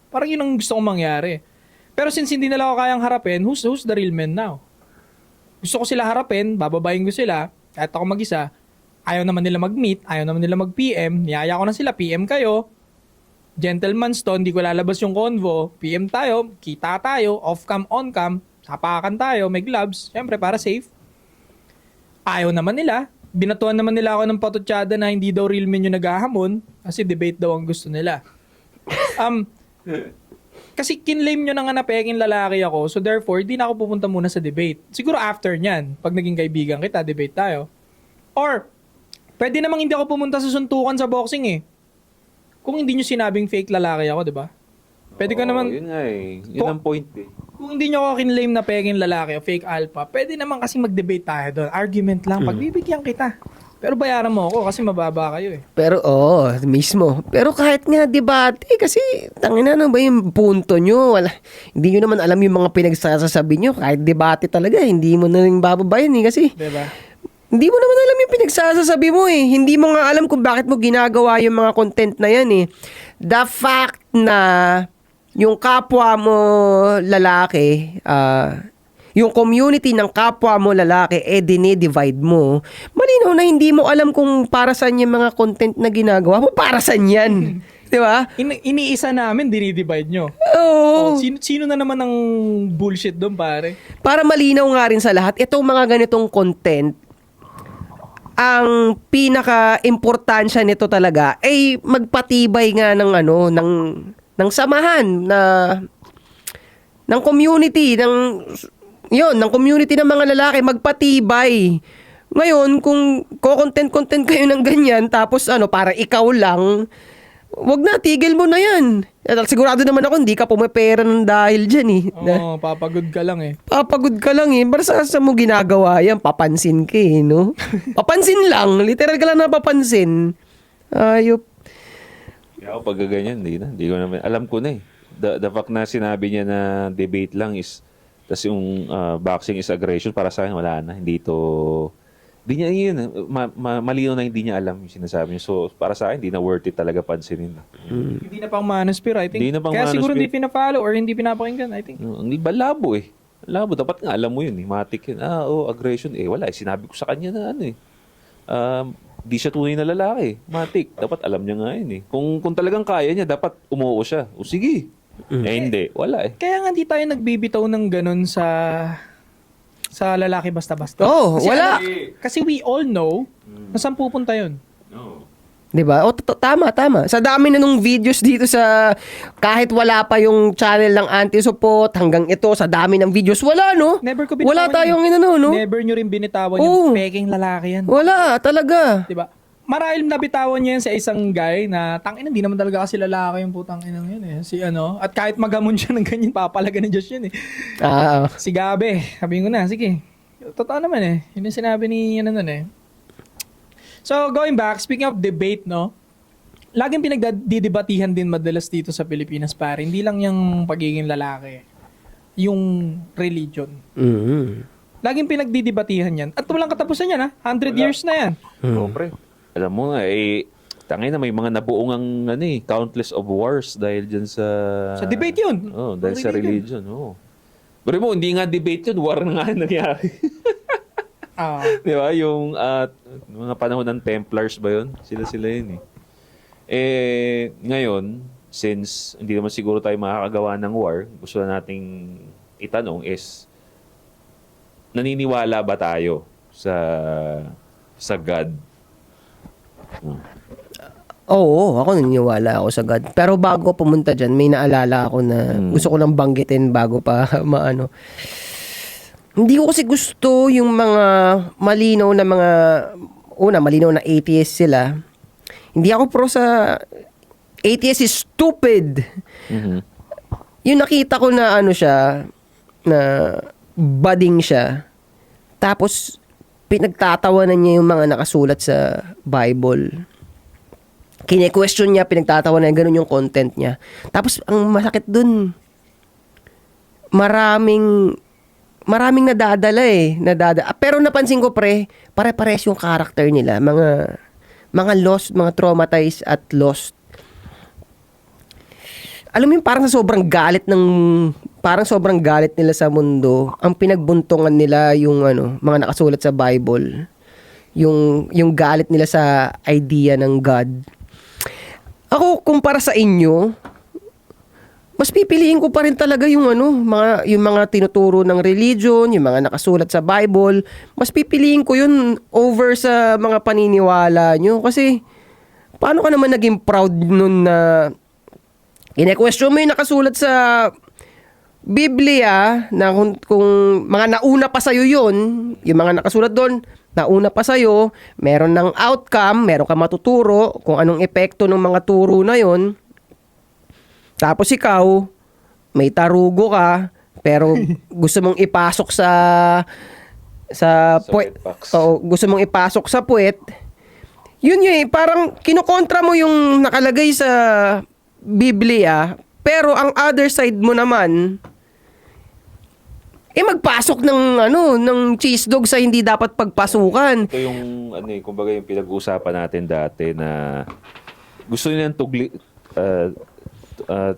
Parang yun ang gusto kong mangyari. Pero since hindi nila ako kayang harapin, who's the real man now? Gusto ko sila harapin, bababayin ko sila, kahit ako mag-isa. Ayaw naman nila mag-meet, ayaw naman nila mag-PM, niyaya ko na sila, PM kayo. Gentleman's to, hindi ko lalabas yung convo. PM tayo, kita tayo, off-cam, on-cam, sapakan tayo, may gloves, syempre para safe. Ayaw naman nila. Binatuan naman nila ako ng patutsada na hindi daw real men yung naghahamon kasi debate daw ang gusto nila. Kasi kinlaim nyo na nga na peking lalaki ako, so therefore, di na ako pupunta muna sa debate. Siguro after nyan, pag naging kaibigan kita, debate tayo. Or, pwede namang hindi ako pumunta sa suntukan sa boxing kung hindi nyo sinabing fake lalaki ako, di ba? Pwede ka naman... Yun nga Yun ang point Kung hindi nyo ako kinlaim na peking lalaki o fake alpha, pwede naman kasi mag-debate tayo doon. Argument lang, pagbibigyan kita. Pero bayaran mo ako kasi mababa kayo Pero mismo. Pero kahit nga debate, kasi tangina ano ba yung punto nyo? Hindi nyo naman alam yung mga pinagsasabi nyo. Kahit debate talaga, hindi mo na rin bababayan kasi... Diba? Hindi mo naman alam yung pinagsasabi mo Hindi mo nga alam kung bakit mo ginagawa yung mga content na yan The fact na yung kapwa mo lalaki, yung community ng kapwa mo lalaki, dinidivide mo. Malinaw na hindi mo alam kung para saan yung mga content na ginagawa mo. Para saan yan? Di ba? Iniisa namin, dinidivide nyo. Oo. Sino na naman ang bullshit doon, pare? Para malinaw nga rin sa lahat, itong mga ganitong content, ang pinaka-importansya nito talaga ay magpatibay nga ng ng samahan ng community ng community ng mga lalaki magpatibay. Ngayon, kung ko-content kayo ng ganyan, tapos parang ikaw lang, wag na, tigil mo na yan. Sigurado naman ako, hindi ka pumipera ng dahil dyan eh. Oo, papagod ka lang eh. Papagod ka lang eh. Para sa mo ginagawa yan, papansin ka eh, no? Papansin lang. Literal ka lang napapansin. Ayop. Kaya ako pag ganyan, hindi ko naman, alam ko na eh. The fact na sinabi niya na debate lang is, tas yung boxing is aggression, para sa akin wala na. Hindi niya yun. Malino na hindi niya alam yung sinasabi niya. So, para sa akin, hindi na worth it talaga pansinin. Hindi na pang manosphere, I think. Hindi na pang Kaya siguro manosphere. hindi pina-follow or hindi pinapakinggan, I think. Ang iba labo eh. Labo, dapat nga alam mo yun eh. Matik yun. Aggression. Wala eh. Sinabi ko sa kanya na di siya tunay na lalaki. Matik. Dapat alam niya nga yun eh. Kung talagang kaya niya, dapat umuo siya. O sige. Hindi. Wala eh. Kaya nga hindi tayo nagbibitaw ng ganun sa lalaki basta-basta. Oh, wala. Kasi we all know na saan pupunta yun. No. 'Di ba? Tama. Sa dami na nung videos dito sa kahit wala pa yung channel ng Anti-Support hanggang ito sa dami ng videos wala no? Never ko binitawan Wala yun. tayong no? Never nyo rin binitawan Oo. yung peking lalaki yan. Wala talaga. Diba? Marahil nabitawan niya yan sa isang guy na tangina, hindi naman talaga kasi lalaki yung putang inang yun eh. At kahit magamon siya ng ganyan, papalaga ng Diyos yun eh. Si Gabe, sabihin ko na, sige. Totoo naman eh. Yun yung sinabi ni nun eh. So, going back, speaking of debate, no? Laging pinagdidebatihan din madalas dito sa Pilipinas, pare. Hindi lang yung pagiging lalaki. Yung religion. Laging pinagdidebatihan yan. At walang katapusan yan, ha? 100 years na yan. Pre. Alam mo nga, tangay na may mga nabuong ang countless of wars dahil dyan sa... Sa debate yun. Dahil sa religion. Pero mo, hindi nga debate yun, war na nga nangyari. Di ba? Yung mga panahon ng Templars ba yun? Sila yun eh. Ngayon, since hindi naman siguro tayo makakagawa ng war, gusto na nating itanong is, naniniwala ba tayo sa God? Oo, ako naniniwala ako sa God. Pero bago pumunta dyan, may naalala ako na gusto ko lang banggitin bago pa maano. Hindi ko kasi gusto yung mga malinaw na atheist sila. Hindi ako pro sa atheist is stupid. Yung nakita ko na siya, na budding siya. Tapos, pinagtatawanan niya yung mga nakasulat sa Bible. Kine-question niya, pinagtatawanan niya, ganun yung content niya. Tapos, ang masakit dun, maraming nadadala eh. Pero napansin ko pare-pares yung character nila. Mga lost, mga traumatized at lost. Alam mo yung parang sobrang galit nila sa mundo, ang pinagbuntungan nila yung mga nakasulat sa Bible. Yung galit nila sa idea ng God. Ako, kumpara sa inyo, mas pipiliin ko pa rin talaga yung mga tinuturo ng religion, yung mga nakasulat sa Bible. Mas pipiliin ko yun over sa mga paniniwala nyo. Kasi, paano ka naman naging proud nun na ine-question mo yung nakasulat sa Biblia na kung mga nauna pa sa'yo yun, yung mga nakasulat doon, nauna pa sa'yo, meron ng outcome, meron ka matuturo kung anong epekto ng mga turo na yun. Tapos ikaw, may tarugo ka, pero gusto mong ipasok sa puwet. Gusto mong ipasok sa puwet. Yun parang kinukontra mo yung nakalagay sa Biblia, pero ang other side mo naman, magpasok ng cheese dog sa hindi dapat pagpasukan. Ito yung, kumbaga yung pinag-uusapan natin dati na gusto nilang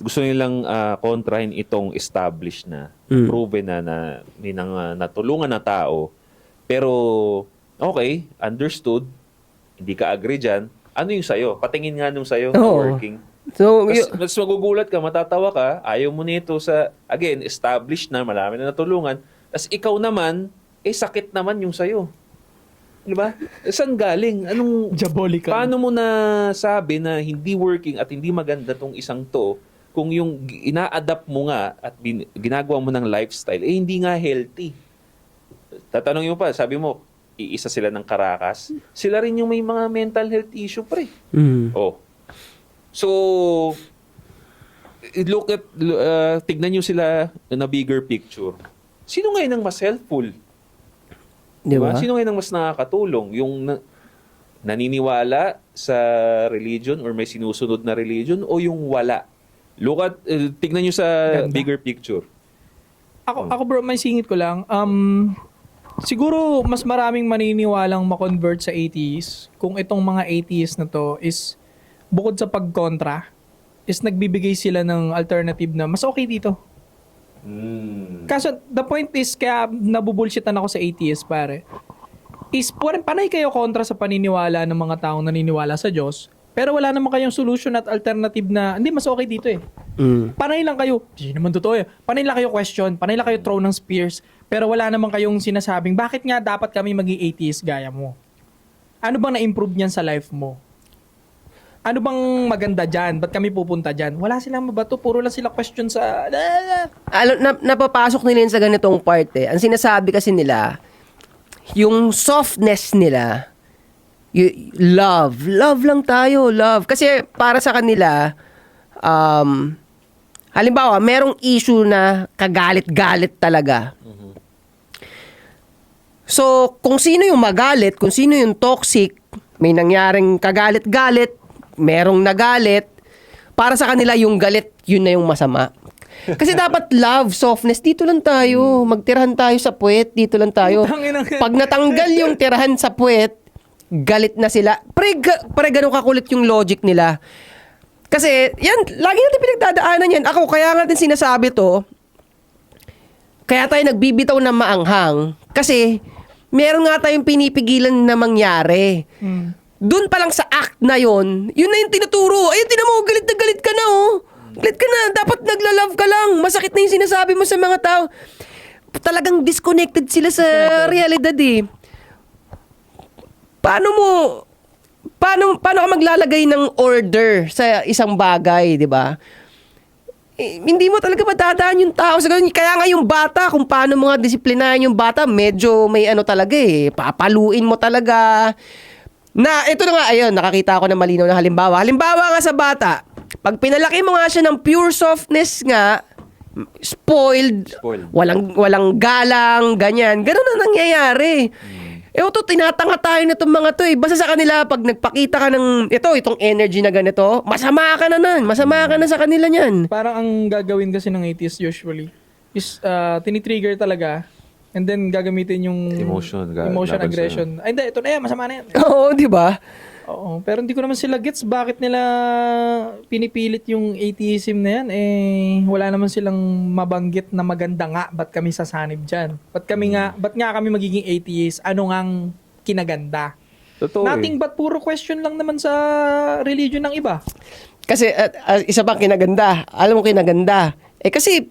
gusto nilang kontrahin itong established na, proven na may natulungan na tao. Pero, okay, understood, hindi ka agree dyan, ano yung sayo? Patingin nga nung sayo na working. So, Mas magugulat ka, matatawa ka, ayaw mo nito again, established na, marami na natulungan. Tapos ikaw naman, sakit naman yung sayo. Di ba? Saan galing? Anong Diabolical. Paano mo na sabi na hindi working at hindi maganda tong isang to kung yung ina-adapt mo nga at ginagawa mo ng lifestyle, hindi nga healthy. Tatanungin mo pa, sabi mo, iisa sila ng Caracas. Sila rin yung may mga mental health issue, pre. Oh. So, tignan nyo sila na bigger picture. Sino ngayon ang mas helpful? Di ba? Sino ngayon ang mas nakakatulong? Yung naniniwala sa religion or may sinusunod na religion o yung wala? Tignan nyo sa Ganda. bigger picture. Ako bro, may singit ko lang. Siguro mas maraming maniniwalang ma-convert sa atheist kung itong mga atheist na to is bukod sa pagkontra, is nagbibigay sila ng alternative na mas okay dito. Kaso the point is, kaya nabubulshitan ako sa atheist, pare, is panay kayo kontra sa paniniwala ng mga taong naniniwala sa Diyos, pero wala naman kayong solution at alternative na, hindi, mas okay dito eh. Panay lang kayo, hindi naman totoo eh. Panay lang kayo question, panay lang kayo throw ng spears, pero wala naman kayong sinasabing, bakit nga dapat kami maging atheist gaya mo? Ano bang na-improve niyan sa life mo? Ano bang maganda dyan? Ba't kami pupunta dyan? Wala silang mabato, puro lang sila question sa... Napapasok nila yun sa ganitong part eh. Ang sinasabi kasi nila, yung softness nila, love lang tayo, love. Kasi para sa kanila, halimbawa, merong issue na kagalit-galit talaga. So, kung sino yung magalit, kung sino yung toxic, may nangyaring kagalit-galit, merong nagalit, para sa kanila yung galit, yun na yung masama. Kasi dapat love, softness, dito lang tayo. Magtirahan tayo sa puwet, dito lang tayo. Pag natanggal yung tirahan sa puwet, galit na sila. Pre, ganun kakulit yung logic nila. Kasi, yan, lagi natin pinagdadaanan yan. Ako, kaya nga natin sinasabi to, kaya tayo nagbibitaw ng maanghang. Kasi, meron nga tayong pinipigilan na mangyari. Doon pa lang sa act na yon, yun na yung tinuturo. Ayun, tinan mo, galit na galit ka na, oh. Galit ka na, dapat nagla-love ka lang. Masakit na yung sinasabi mo sa mga tao. Talagang disconnected sila sa realidad eh. Paano ka maglalagay ng order sa isang bagay, di ba? Hindi mo talaga matadaan yung tao sa ganun. Kaya nga yung bata, kung paano mga disiplinahan yung bata, medyo may ano talaga eh. Papaluin mo talaga. Na, ito na nga, ayun, nakakita ako ng malinaw na halimbawa. Halimbawa nga sa bata, pag pinalaki mo nga siya ng pure softness nga, spoiled. Walang galang, ganyan. Ganun na nangyayari. Ito, tinatanga tayo na itong mga to eh. Basta sa kanila, pag nagpakita ka ng, itong energy na ganito, masama ka na sa kanila niyan. Parang ang gagawin kasi ng atheist usually is tinitrigger talaga and then gagamitin yung Emotion, aggression. Ay, hindi, ito na yan, masama na yan. Oo, di ba? Oo, pero hindi ko naman sila gets bakit nila pinipilit yung atheism na yan. Wala naman silang mabanggit na maganda nga. Ba't kami sasanib dyan? Ba't nga kami magiging atheist? Ano ngang kinaganda? Totoo Nothing but puro question lang naman sa religion ng iba. Kasi, isa pang kinaganda. Alam mo kinaganda. Kasi,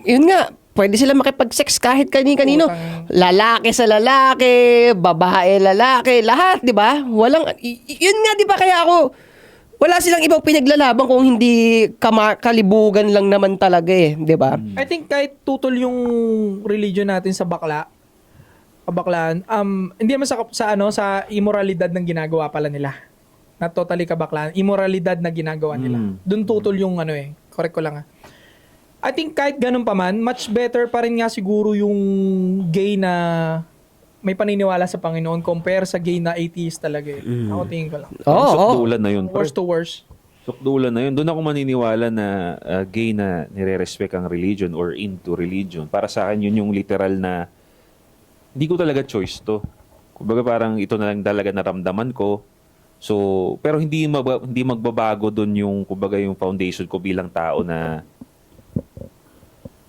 yun nga, pwede sila makipag-sex kahit kanino. Lalaki sa lalaki, babae lalaki, lahat, di ba? Yun nga, di ba, kaya wala silang ibang pinaglalaban kung hindi kalibugan lang naman talaga eh, di ba? I think kahit tutol yung religion natin sa kabaklaan, hindi naman sa immoralidad ng ginagawa pala nila. Not totally kabaklaan, immoralidad na ginagawa nila. Doon tutol yung correct ko lang I think kahit ganun pa man, much better pa rin nga siguro yung gay na may paniniwala sa Panginoon compare sa gay na atheist talaga eh. Ako tingin ko lang. Sukdulan na yun. Worst to worst. Sukdulan na yun. Doon ako maniniwala na gay na nire-respect ang religion or into religion. Para sa akin, yun yung literal na hindi ko talaga choice to. Kumbaga parang ito na lang talaga naramdaman ko. So, pero hindi magbabago doon yung kumbaga yung foundation ko bilang tao na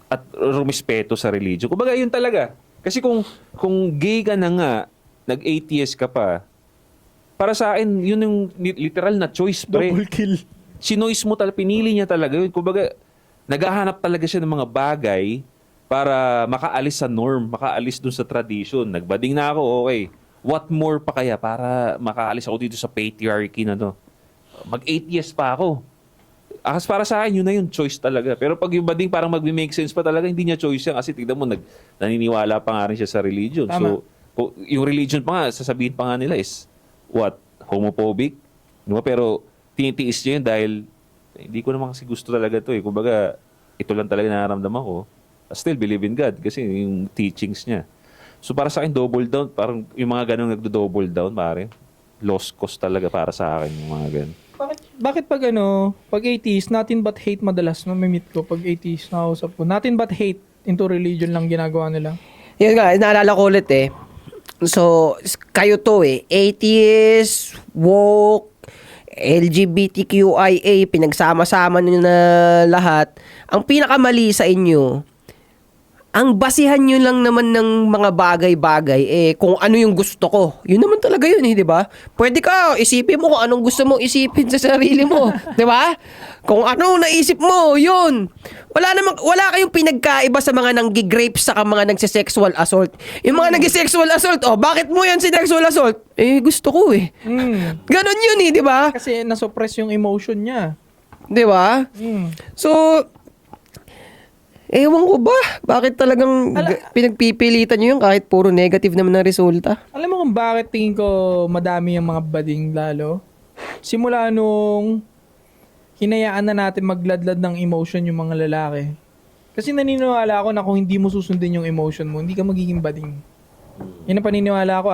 at rumispeto sa religion. Kumbaga yun talaga. Kasi kung gay ka na nga, nag-atheist ka pa, para sa akin, yun yung literal na choice, pre. Double kill. Sinoise mo talaga, pinili niya talaga yun. Kumbaga, naghahanap talaga siya ng mga bagay para makaalis sa norm, makaalis dun sa tradition. Nagbading na ako, okay. What more pa kaya para makaalis ako dito sa patriarchy na to? Mag-atheist pa ako. para sa akin, yun na yung choice talaga. Pero pag yung bading parang mag-make sense pa talaga, hindi niya choice yan. Kasi tignan mo, naniniwala pa nga rin siya sa religion. Tama. So, yung religion pa nga, sasabihin pa nga nila is, what? Homophobic? Di ba? Pero, tinitiis niya yun dahil, hindi ko naman kasi gusto talaga to eh. Kumbaga, ito lang talaga nararamdaman ko. I still believe in God kasi yung teachings niya. So, para sa akin, double down. Parang yung mga ganun nagdo-double down, pare. Lost cause talaga para sa akin yung mga ganun. Bakit pag atheist, nothing but hate madalas, no? May meet ko, pag atheist na usap ko, nothing but hate into religion lang ginagawa nila. Yun nga, naalala ko ulit eh. So, kayo to eh. Atheist, woke, LGBTQIA, pinagsama-sama nyo na lahat. Ang pinakamali sa inyo, ang basihan nyo lang naman ng mga bagay-bagay, kung ano yung gusto ko. Yun naman talaga yun, di ba? Pwede ka, isipin mo kung anong gusto mo isipin sa sarili mo. Di ba? Kung ano naisip mo, yun. Wala kayong pinagkaiba sa mga nanggi-grape sa mga nagsisexual assault. Yung mga nagsi-sexual assault, bakit mo yan sexual assault? Gusto ko eh. Ganon yun di ba? Kasi nasuppress yung emotion niya. Di ba? So, ewan ko ba? Bakit talagang pinagpipilitan nyo yun kahit puro negative naman ang resulta? Alam mo kung bakit tingin ko madami yung mga bading lalo? Simula nung hinayaan na natin magladlad ng emotion yung mga lalaki. Kasi naniniwala ako na kung hindi mo susundin yung emotion mo, hindi ka magiging bading. Yan ang paniniwala ko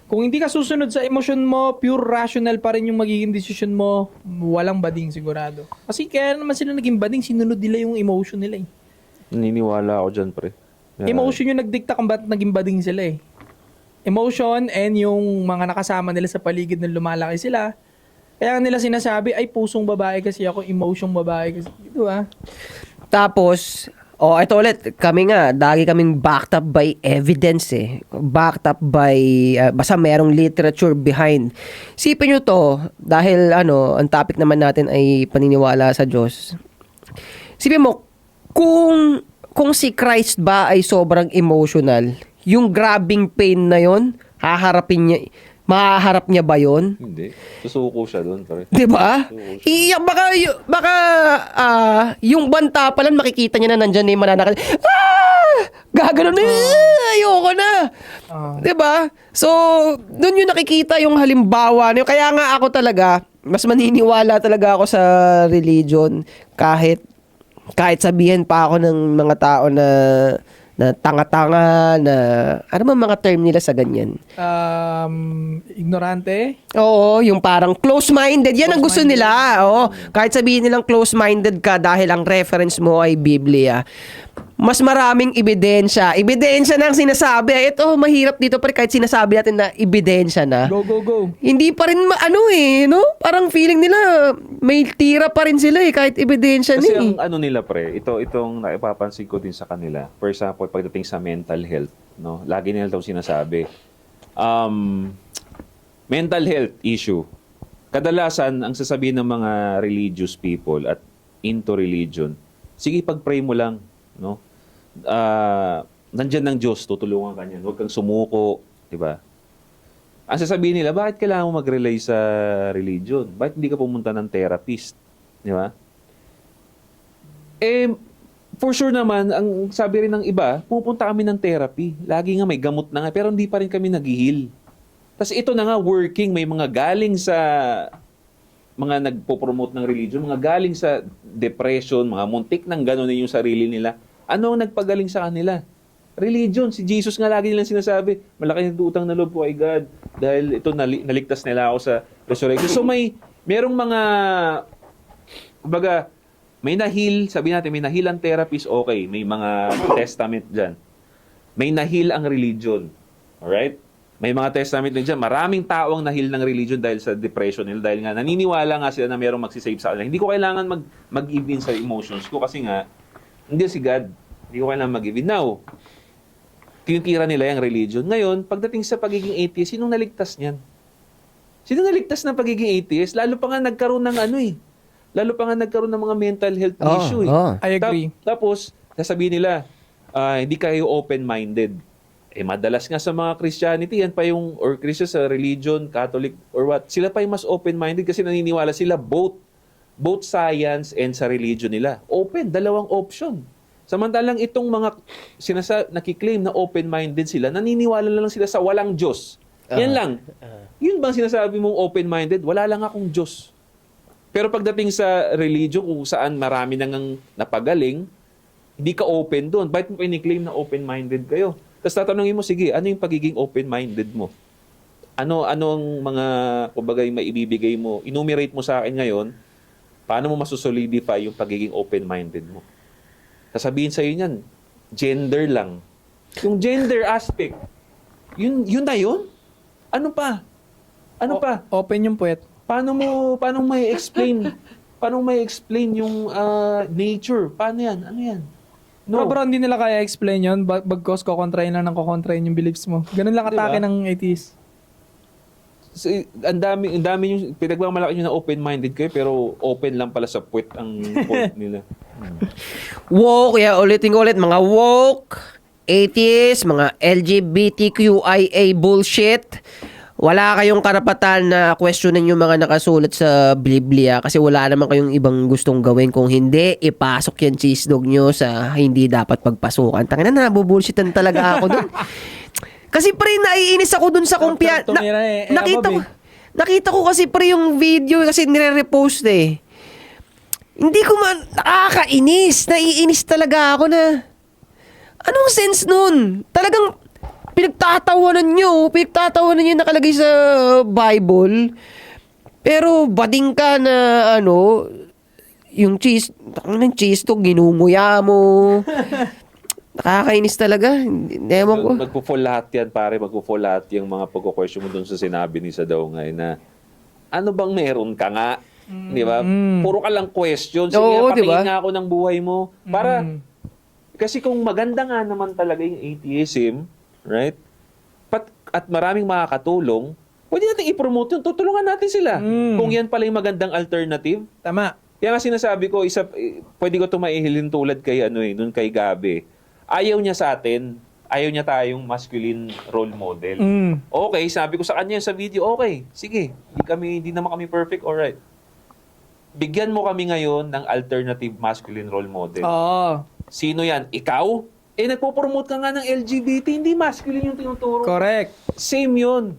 Kung hindi ka susunod sa emotion mo, pure rational pa rin yung magiging decision mo, walang bading sigurado. Kasi kaya naman sila naging bading, sinunod nila yung emotion nila eh. Naniniwala ako dyan, pre. Emotion yung nagdikta kung ba't naging bading sila eh. Emotion and yung mga nakasama nila sa paligid na lumalaki sila. Kaya nila sinasabi, ay pusong babae kasi ako, emotion babae kasi. Ito Tapos, ito ulit, kami nga, lagi kaming backed up by evidence Backed up by, basta merong literature behind. Sipin nyo to, dahil ang topic naman natin ay paniniwala sa Diyos. Sipin mo, kung si Christ ba ay sobrang emotional, yung grabbing pain na yon, mahaharap niya ba yon? Hindi. Susuko siya doon, pare. Diba? Iyak, baka yung banta pa lang makikita niya na nandyan na yung mananakal. Gagano na, ayoko na. Diba? So, doon yung nakikita yung halimbawa. Kaya nga ako talaga, mas maniniwala talaga ako sa religion kahit sabihin pa ako ng mga tao na tanga-tanga, na ano man mga term nila sa ganyan? Ignorante? Oo, yung parang close-minded. Yan ang gusto nila. Oo, kahit sabihin nilang close-minded ka dahil ang reference mo ay Biblia. Mas maraming ebidensya. Ebidensya na ang sinasabi. Ito, mahirap dito pa kahit sinasabi natin na ebidensya na. Go, go, go. Hindi pa rin no? Parang feeling nila may tira pa rin sila kahit ebidensya Kasi ni. ang nila, pre, itong naipapansin ko din sa kanila. For example, pagdating sa mental health, no? Lagi nila daw sinasabi. Mental health issue. Kadalasan, ang sasabihin ng mga religious people at into religion, sige, pag-pray mo lang, no? Nandyan ng Diyos, tutulungan ka niyan. Huwag kang sumuko, di ba? Ang sasabihin nila, bakit kailangan mo mag-rely sa religion? Bakit hindi ka pumunta ng therapist? Di ba? For sure naman, ang sabi rin ng iba, pupunta kami ng therapy. Lagi nga may gamot na nga, pero hindi pa rin kami nag-heal. Tapos ito na nga, working, may mga galing sa mga nagpo-promote ng religion, mga galing sa depression, mga muntik ng gano'n yung sarili nila. Ano ang nagpagaling sa kanila? Religion. Si Jesus nga lagi nilang sinasabi, malaki ng utang na loob ko kay God dahil ito naligtas nila ako sa resurrection. So merong mga, kumbaga, may nahil, sabi natin, may nahil ang therapist, okay, may mga testament dyan. May nahil ang religion. Alright? May mga testament din dyan. Maraming tao ang nahil ng religion dahil sa depression nila. Dahil nga, naniniwala nga sila na merong magsisave sa kanila. Hindi ko kailangan mag-give in sa emotions ko kasi nga, hindi si God. Hindi ko kailangan mag-give in. Now, tinitira nila yung religion. Ngayon, pagdating sa pagiging atheist, sinong naligtas niyan? Sinong naligtas ng pagiging atheist? Lalo pa nga nagkaroon ng lalo pa nga nagkaroon ng mga mental health issue. I agree. Tapos, sasabihin nila, hindi kayo open-minded. Madalas nga sa mga Christianity, yan pa yung, or Christian sa religion, Catholic, or what, sila pa yung mas open-minded kasi naniniwala sila both both science and sa religion nila. Open, dalawang option. Samantalang itong mga nakiklaim na open-minded sila, naniniwala lang sila sa walang Diyos. Yan lang. Yun bang sinasabi mong open-minded? Wala lang akong Diyos. Pero pagdating sa religion, kung saan marami nang napagaling, hindi ka open doon. Bakit mo piniklaim na open-minded kayo? Tapos tatanungin mo, sige, ano yung pagiging open-minded mo? Ano ang mga, kumbaga, yung maibibigay mo? Enumerate mo sa akin ngayon, paano mo masusolidify yung pagiging open-minded mo? Sasabihin sa'yo niyan, gender lang. Yung gender aspect, yun na yun? Ano pa? Ano pa? Open yung puwet. Paano may explain? Paano may explain yung nature? Paano yan? Ano yan? No. Bro, hindi nila kaya explain yun. Bagkos kukontrain lang ng kukontrain yung beliefs mo. Ganun lang atake Diba? ng atheist. So, ang dami yung pinagmamalaki nyo na open-minded kayo pero open lang pala sa puwet ang point nila. Woke, ulitin ko ulit, mga woke, atheists, mga LGBTQIA bullshit. Wala kayong karapatan na questionin yung mga nakasulat sa Biblia kasi wala naman kayong ibang gustong gawin. Kung hindi, ipasok yan cheese dog nyo sa hindi dapat pagpasukan. Tangina na, bubullshitan talaga ako dun. Kasi pre, naiinis ako dun sa kumpya. Nakita ko kasi pre yung video kasi nire-repost eh. Hindi ko nakakainis. Naiinis talaga ako na. Anong sense nun? Talagang pinagtatawanan nyo yung nakalagay sa Bible. Pero bading ka na yung cheese to, ginunguya mo. Nakakainis talaga. Ewan ko. Magpo-fall lahat yan, pare. Magpo-fall lahat yung mga pagko-question mo dun sa sinabi ni Sadaungay na ano bang meron ka nga? Di ba? Puro ka lang question. Sige, Oo, patingin diba? nga ako ng buhay mo. Para, kasi kung maganda nga naman talaga yung atheism, right? At maraming makakatulong, pwede natin i-promote yun. Tutulungan natin sila. Kung yan pala yung magandang alternative. Tama. Kaya nga sinasabi ko, pwede ko ito maihilin tulad kay, nun kay Gabi. Ayaw niya sa atin, ayaw niya tayong masculine role model. Okay, sabi ko sa kanya sa video, okay, sige, hindi naman kami perfect, alright. Bigyan mo kami ngayon ng alternative masculine role model. Oo. Sino yan? Ikaw? Nagpo-promote ka nga ng LGBT, hindi masculine yung tinuturo. Correct. Same yun.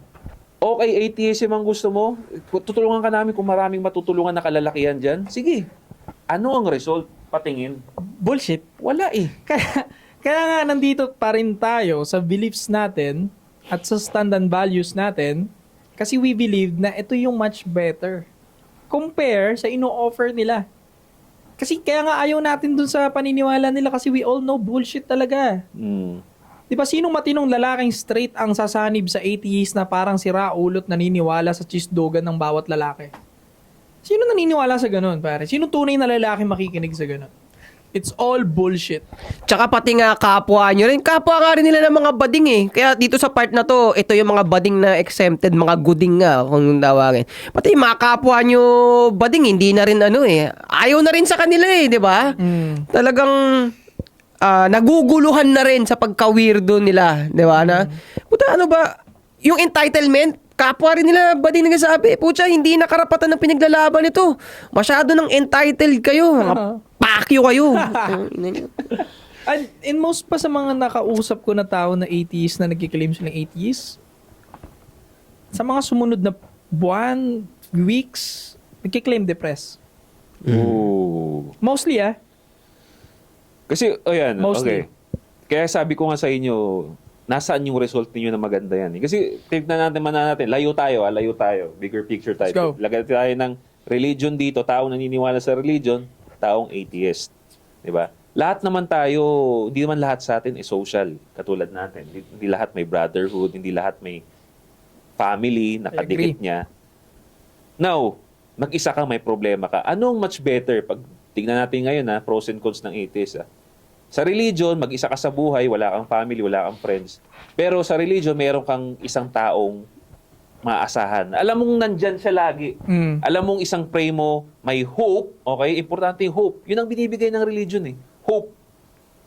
Okay, atheism ang gusto mo, tutulungan ka namin kung maraming matutulungan na kalalakihan dyan. Sige. Ano ang result? Patingin. Bullshit. Wala eh. Kaya nga nandito pa rin tayo sa beliefs natin at sa stand and values natin kasi we believe na ito yung much better compare sa ino-offer nila. Kasi kaya nga ayaw natin dun sa paniniwala nila kasi we all know bullshit talaga. Di ba sinong matinong lalaking straight ang sasanib sa atheist na parang si Raulot naniniwala sa chisdogan ng bawat lalaki? Sino naniniwala sa ganun, pare? Sino tunay na lalaki makikinig sa ganun? It's all bullshit. Tsaka pati nga kapwa nyo rin. Kapwa nga rin nila ng mga bading eh. Kaya dito sa part na to, ito yung mga bading na exempted, mga gooding nga kung tawagin. Pati yung mga kapwa nyo bading, hindi na rin ayaw na rin sa kanila eh, di ba? Talagang naguguluhan na rin sa pagka-weirdo nila, di ba? Puta, ano ba? Yung entitlement, kapwa rin nila bading nagsasabi, pucha, hindi na karapatan ng pinaglalaban nito. Masyado nang entitled kayo. Pakyo kayo. And most pa sa mga nakausap ko na tao na atheist na nagkiklaim silang atheist, sa mga sumunod na buwan, weeks, nagkiklaim depressed. Ooh. Mostly Kasi, yan, Mostly. okay. Kaya sabi ko nga sa inyo, nasaan yung result niyo na maganda yan? Kasi, tignan natin, layo tayo. Bigger picture tayo. Let's go. Lagay tayo ng religion dito, taong naniniwala sa religion, taong atheist. Diba? Lahat naman tayo, hindi naman lahat sa atin is social, katulad natin. Hindi lahat may brotherhood, hindi lahat may family, nakadikit niya. Now, mag-isa ka, may problema ka. Anong much better? Pag tingnan natin ngayon, pros and cons ng atheist. Sa religion, mag-isa ka sa buhay, wala kang family, wala kang friends. Pero sa religion, meron kang isang taong maasahan. Alam mong nandyan siya lagi. Alam mong isang pray mo, may hope. Okay? Importante yung hope. Yun ang binibigay ng religion eh. Hope.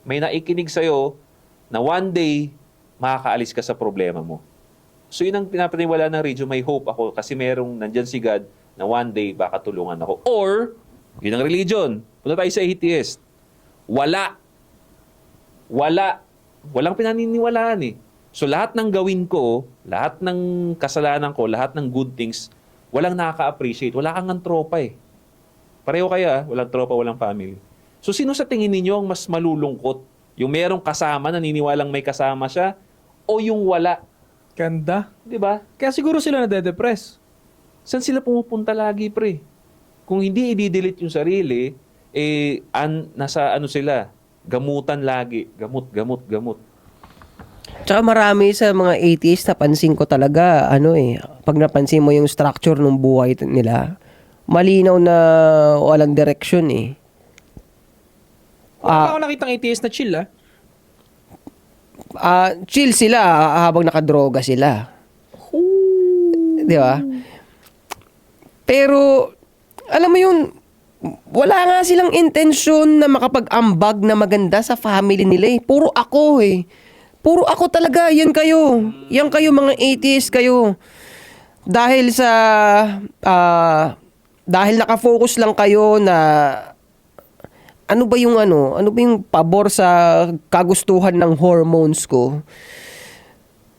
May naikinig sa'yo na one day, makakaalis ka sa problema mo. So yun ang pinapaniwala ng religion, may hope ako kasi merong nandyan si God na one day baka tulungan ako. Or, Yun ang religion. Punta tayo sa atheist. Wala. Walang pinaniniwalaan eh. So lahat ng gawin ko, lahat ng kasalanan ko, lahat ng good things, walang nakaka-appreciate. Wala kang ng tropa eh. Pareho kaya, walang tropa, walang family. So sino sa tingin ninyo ang mas malulungkot? Yung merong kasama, naniniwalang may kasama siya, o yung wala? Ganda. Di ba? Kaya siguro sila nade-depress. Saan sila pumupunta lagi, pre? Kung hindi i-delete yung sarili, nasa ano sila, gamutan lagi. Gamot. Tsaka marami sa mga atheists, napansin ko talaga, pag napansin mo yung structure ng buhay nila, malinaw na walang direction eh. Wala pa ako nakitang atheist na chill Chill sila habang nakadroga sila. Di ba? Pero, alam mo yun, wala nga silang intensyon na makapag-ambag na maganda sa family nila eh. Puro ako eh. Puro ako talaga. Yan kayo. Yan kayo mga atheists kayo. Dahil nakafocus lang kayo na ano ba yung pabor sa kagustuhan ng hormones ko.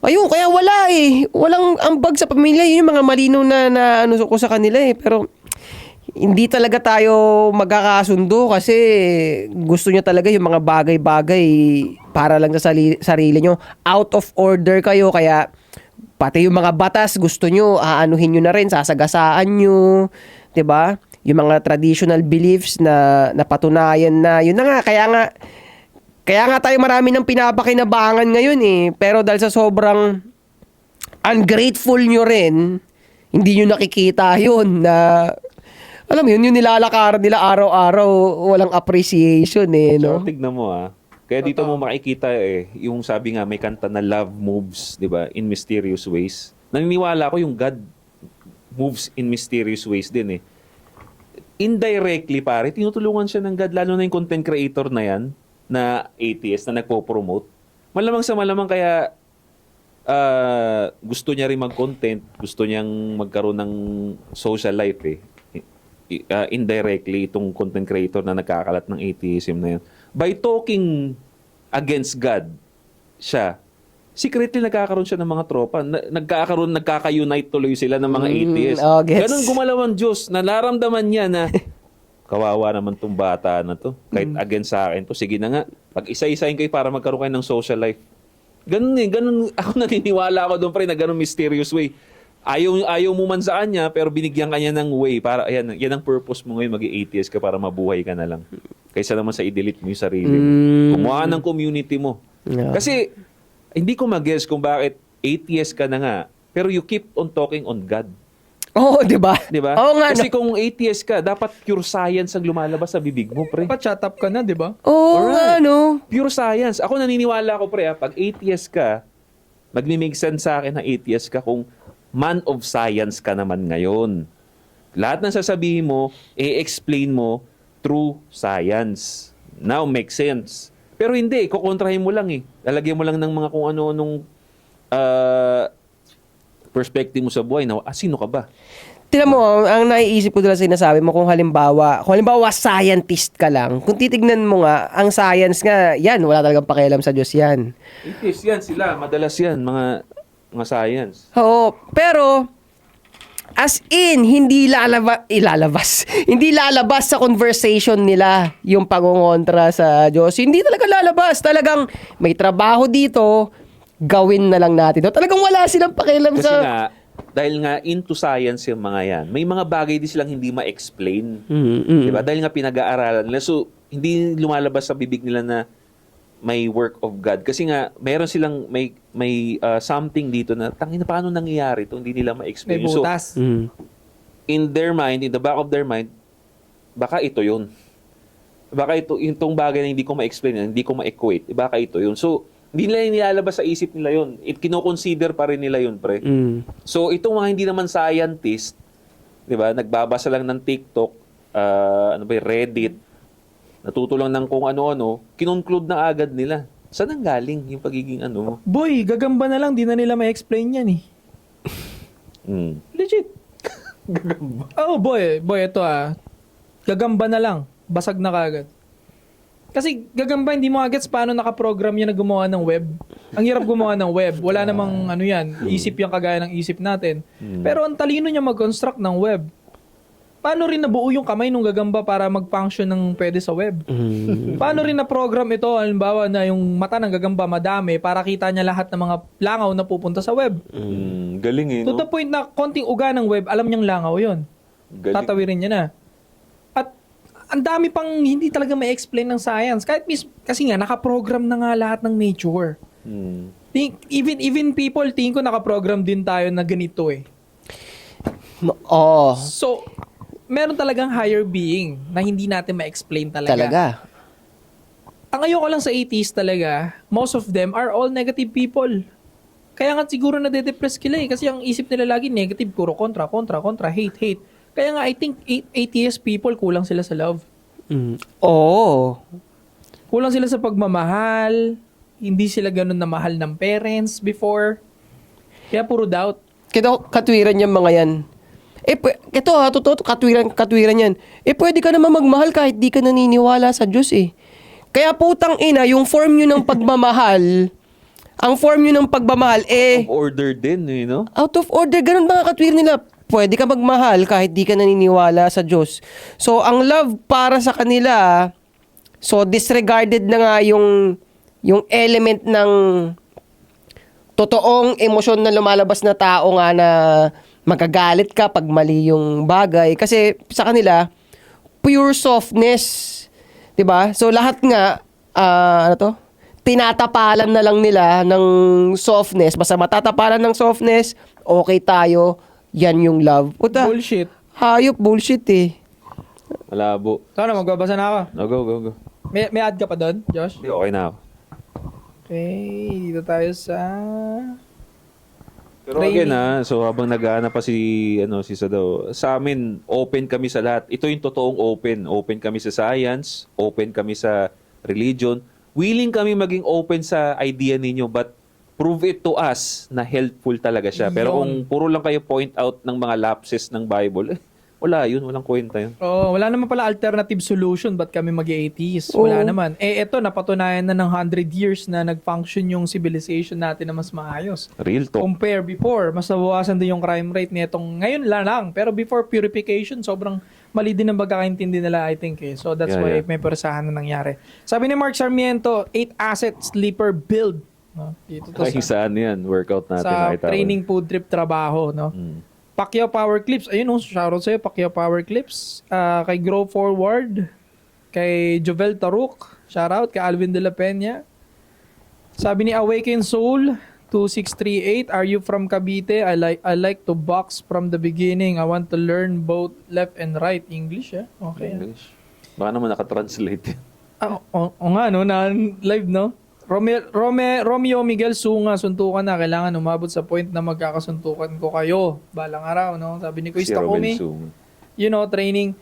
Ayun, kaya wala eh. Walang ambag sa pamilya. Yun yung mga malinaw na ano ko sa kanila eh. Pero hindi talaga tayo magkakasundo kasi gusto niya talaga yung mga bagay-bagay para lang sa sarili nyo. Out of order kayo, kaya pati yung mga batas gusto nyo, aanuhin nyo na rin, sasagasaan nyo. 'Di ba? Yung mga traditional beliefs na napatunayan na, yun na nga, kaya nga tayo marami ng pinapakinabangan ngayon eh. Pero dahil sa sobrang ungrateful nyo rin, hindi nyo nakikita yun na, alam mo yun, yung nilalakaran nila araw-araw, walang appreciation eh, no? So, tignan mo Kaya dito mo makikita yung sabi nga, may kanta na love moves, di ba, in mysterious ways. Naniniwala ko yung God moves in mysterious ways din eh. Indirectly, pare, tinutulungan siya ng God, lalo na yung content creator na yan, na atheist, na nagpo-promote. Malamang sa malamang kaya gusto niya rin mag-content, gusto niyang magkaroon ng social life eh. Indirectly, itong content creator na nagkakalat ng atheism na yun. By talking against God, siya, secretly nagkakaroon siya ng mga tropa. Nagkaka-unite tuloy sila ng mga atheists. Ganun gumalaw ang Diyos. Nalaramdaman niya na kawawa naman tong bata na to. Kahit against sa akin to. Sige na nga. Pag-isa-isahin kayo para magkaroon kayo ng social life. Ganun eh. Ganun. Ako naniniwala ako doon, pre, na ganun mysterious way. Ayaw mo man sa kanya, pero binigyan kanya ng way para, yan ang purpose mo ngayon, maging atheist ka para mabuhay ka na lang. Kaysa naman sa i-delete mo yung sarili mo. Kumuha ng community mo. Yeah. Kasi, hindi ko mag-guess kung bakit atheist ka na nga, pero you keep on talking on God. Oo, di ba? Diba? Oo nga. Kasi kung atheist ka, dapat pure science ang lumalabas sa bibig mo, pre. Dapat shut up ka na, di ba? Oo nga, no? Pure science. Ako naniniwala ko, pre, pag atheist ka, magmi-make sense sa akin na atheist ka kung man of science ka naman ngayon. Lahat ng sasabihin mo, i-explain mo through science. Now, makes sense. Pero hindi, kukontrahin mo lang eh. Lalagyan mo lang ng mga kung ano-anong perspective mo sa buhay na, sino ka ba? Tignan mo, ang naiisip ko dala sinasabi mo, kung halimbawa scientist ka lang, kung titignan mo nga, ang science nga, yan, wala talagang pakialam sa Diyos yan. Atheist yan sila, madalas yan, mga science. Oo, pero as in, hindi lalabas sa conversation nila yung pangungontra sa Diyos. Hindi talaga lalabas. Talagang may trabaho dito, gawin na lang natin. Talagang wala silang pakialam Kasi sa... nga, dahil nga into science yung mga yan, may mga bagay din silang hindi ma-explain. Diba? Dahil nga pinag-aaralan nila. So, hindi lumalabas sa bibig nila na may work of God. Kasi nga, meron silang may something dito na, tangina, paano nangyayari ito? Hindi nila ma-explain. May butas. So, in their mind, in the back of their mind, baka ito yun. Baka itong bagay na hindi ko ma-explain, hindi ko ma-equate, baka ito yun. So, hindi nila nilalabas sa isip nila yun. Kino-consider pa rin nila yun, pre. So, itong mga hindi naman scientist, di ba, nagbabasa lang ng TikTok, Reddit, natutulang ng kung ano-ano, kinunclude na agad nila. Saan ang galing yung pagiging mo? Boy, gagamba na lang, di na nila ma-explain yan eh. Legit. Gagamba. Oh, boy, ito gagamba na lang, basag na kagad. Kasi gagamba, hindi mo agets paano nakaprogram yan na gumawa ng web. Ang hirap gumawa ng web. Wala namang ano yan, isip yan kagaya ng isip natin. Pero ang talino niya mag-construct ng web. Paano rin nabuo yung kamay nung gagamba para mag-function ng pwede sa web? Paano rin na-program ito, halimbawa na yung mata ng gagamba madami para kita niya lahat ng mga langaw na pupunta sa web? Galing eh, To no? the point na konting uga ng web, alam niyang langaw yon. Galing. Tatawirin niya na. At ang dami pang hindi talaga may explain ng science. Kahit kasi nga, nakaprogram na nga lahat ng nature. Even people, tingin ko nakaprogram din tayo na ganito eh. Oo. So, meron talagang higher being na hindi natin ma-explain talaga. Talaga. Ang ayoko lang sa 80s talaga, most of them are all negative people. Kaya nga siguro nade-depress sila eh. Kasi ang isip nila lagi negative, puro kontra, hate. Kaya nga I think 80s people kulang sila sa love. Oo. Kulang sila sa pagmamahal. Hindi sila ganun na mahal ng parents before. Kaya puro doubt. Kito, katwiran yung mga yan. Ito totoo, katwiran yan. Pwede ka naman magmahal kahit di ka naniniwala sa Diyos eh. Kaya putang ina, yung form nyo ng pagmamahal, ang form nyo ng pagmamahal, Order din, you know? out of order, ganun mga katwiran nila. Pwede ka magmahal kahit di ka naniniwala sa Diyos. So, ang love para sa kanila, so disregarded na nga yung element ng totoong emosyon na lumalabas na tao nga na magagalit ka pag mali yung bagay. Kasi sa kanila, pure softness. 'Di ba? So lahat nga, tinatapalan na lang nila ng softness. Basta matatapalan ng softness, okay tayo, yan yung love. Puta, Bullshit. hayop, bullshit eh. Malabo. Sana magbabasa na ako. No, go. May add ka pa doon, Josh? Hindi, okay na ako. Okay, dito tayo sa... Pero again so habang nag-aana pa si Sadaw, sa amin open kami sa lahat. Ito yung totoong open. Open kami sa science, open kami sa religion. Willing kami maging open sa idea ninyo, but prove it to us na helpful talaga siya. Pero kung puro lang kayo point out ng mga lapses ng Bible, wala yun, walang kwenta yun. Oh, wala naman pala alternative solution ba't kami mag-80s? Wala naman. Ito, napatunayan na ng 100 years na nag-function yung civilization natin na mas maayos. Real talk. Compare before, mas nabawasan din yung crime rate nitong ngayon lang. Pero before purification, sobrang mali din ang pagkakaintindi nila, I think. So that's why may persahan na nangyari. Sabi ni Mark Sarmiento, 8 asset sleeper build. No? Dito to Ay, saan yan? Workout natin. sa nakita ko. training food trip trabaho. No? Pacquiao Power Clips. Ayun, shoutout sa'yo, Pacquiao Power Clips. Kay Grow Forward. Kay Jovel Taruk. Shoutout. Kay Alvin De La Peña. Sabi ni Awaken Soul 2638. Are you from Cavite? I like to box from the beginning. I want to learn both left and right English. Okay. English. Baka naman nakatranslate. O nga, no? Na live, no? Romeo Miguel Sunga, suntukan na. Kailangan umabot sa point na magkakasuntukan ko kayo. Balang araw, no? Sabi ni Kuya Takumi. Training.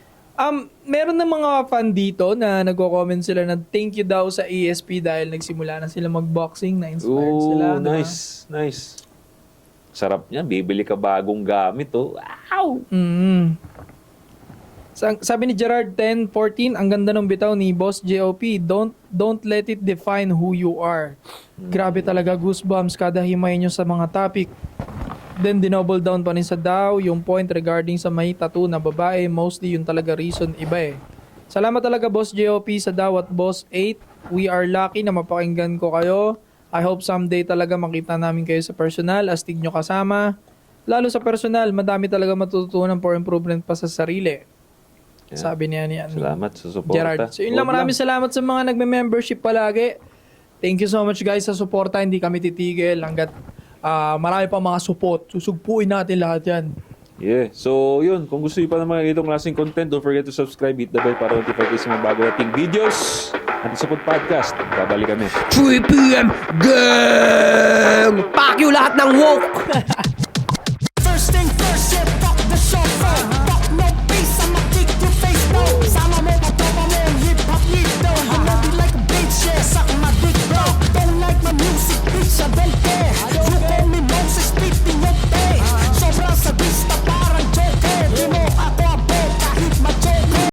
Meron na mga fan dito na nagko-comment sila na thank you daw sa ESP dahil nagsimula na sila mag-boxing, na-inspired sila. Nice. Sarap niya. Bibili ka bagong gamit, oh. Wow! Sabi ni Gerard 1014, ang ganda ng bitaw ni Boss JOP. Don't let it define who you are. Grabe talaga, goosebumps kada himay nyo sa mga topic. Then dinoble down pa rin sa Dow yung point regarding sa may tattoo na babae. Mostly yung talaga reason iba eh. Salamat talaga Boss JOP sa Dow at Boss 8. We are lucky na mapakinggan ko kayo. I hope someday talaga makita namin kayo sa personal. Astig nyo kasama. Lalo sa personal, madami talaga matututunan for improvement pa sa sarili. Yeah. Sabi niya niya. Salamat sa suporta. Gerard. So yun lang, maraming salamat sa mga nagme-membership palagi. Thank you so much guys sa suporta. Hindi kami titigil hanggat marami pa mga support. Susugpuin natin lahat yan. Yeah. So yun, kung gusto niyo pa ng mga ganitong klaseng content, don't forget to subscribe, hit the bell para notify kayo sa mga bago nating videos. At sa podcast, babalik kami. 3 p.m. Gang! Pack you lahat ng woke!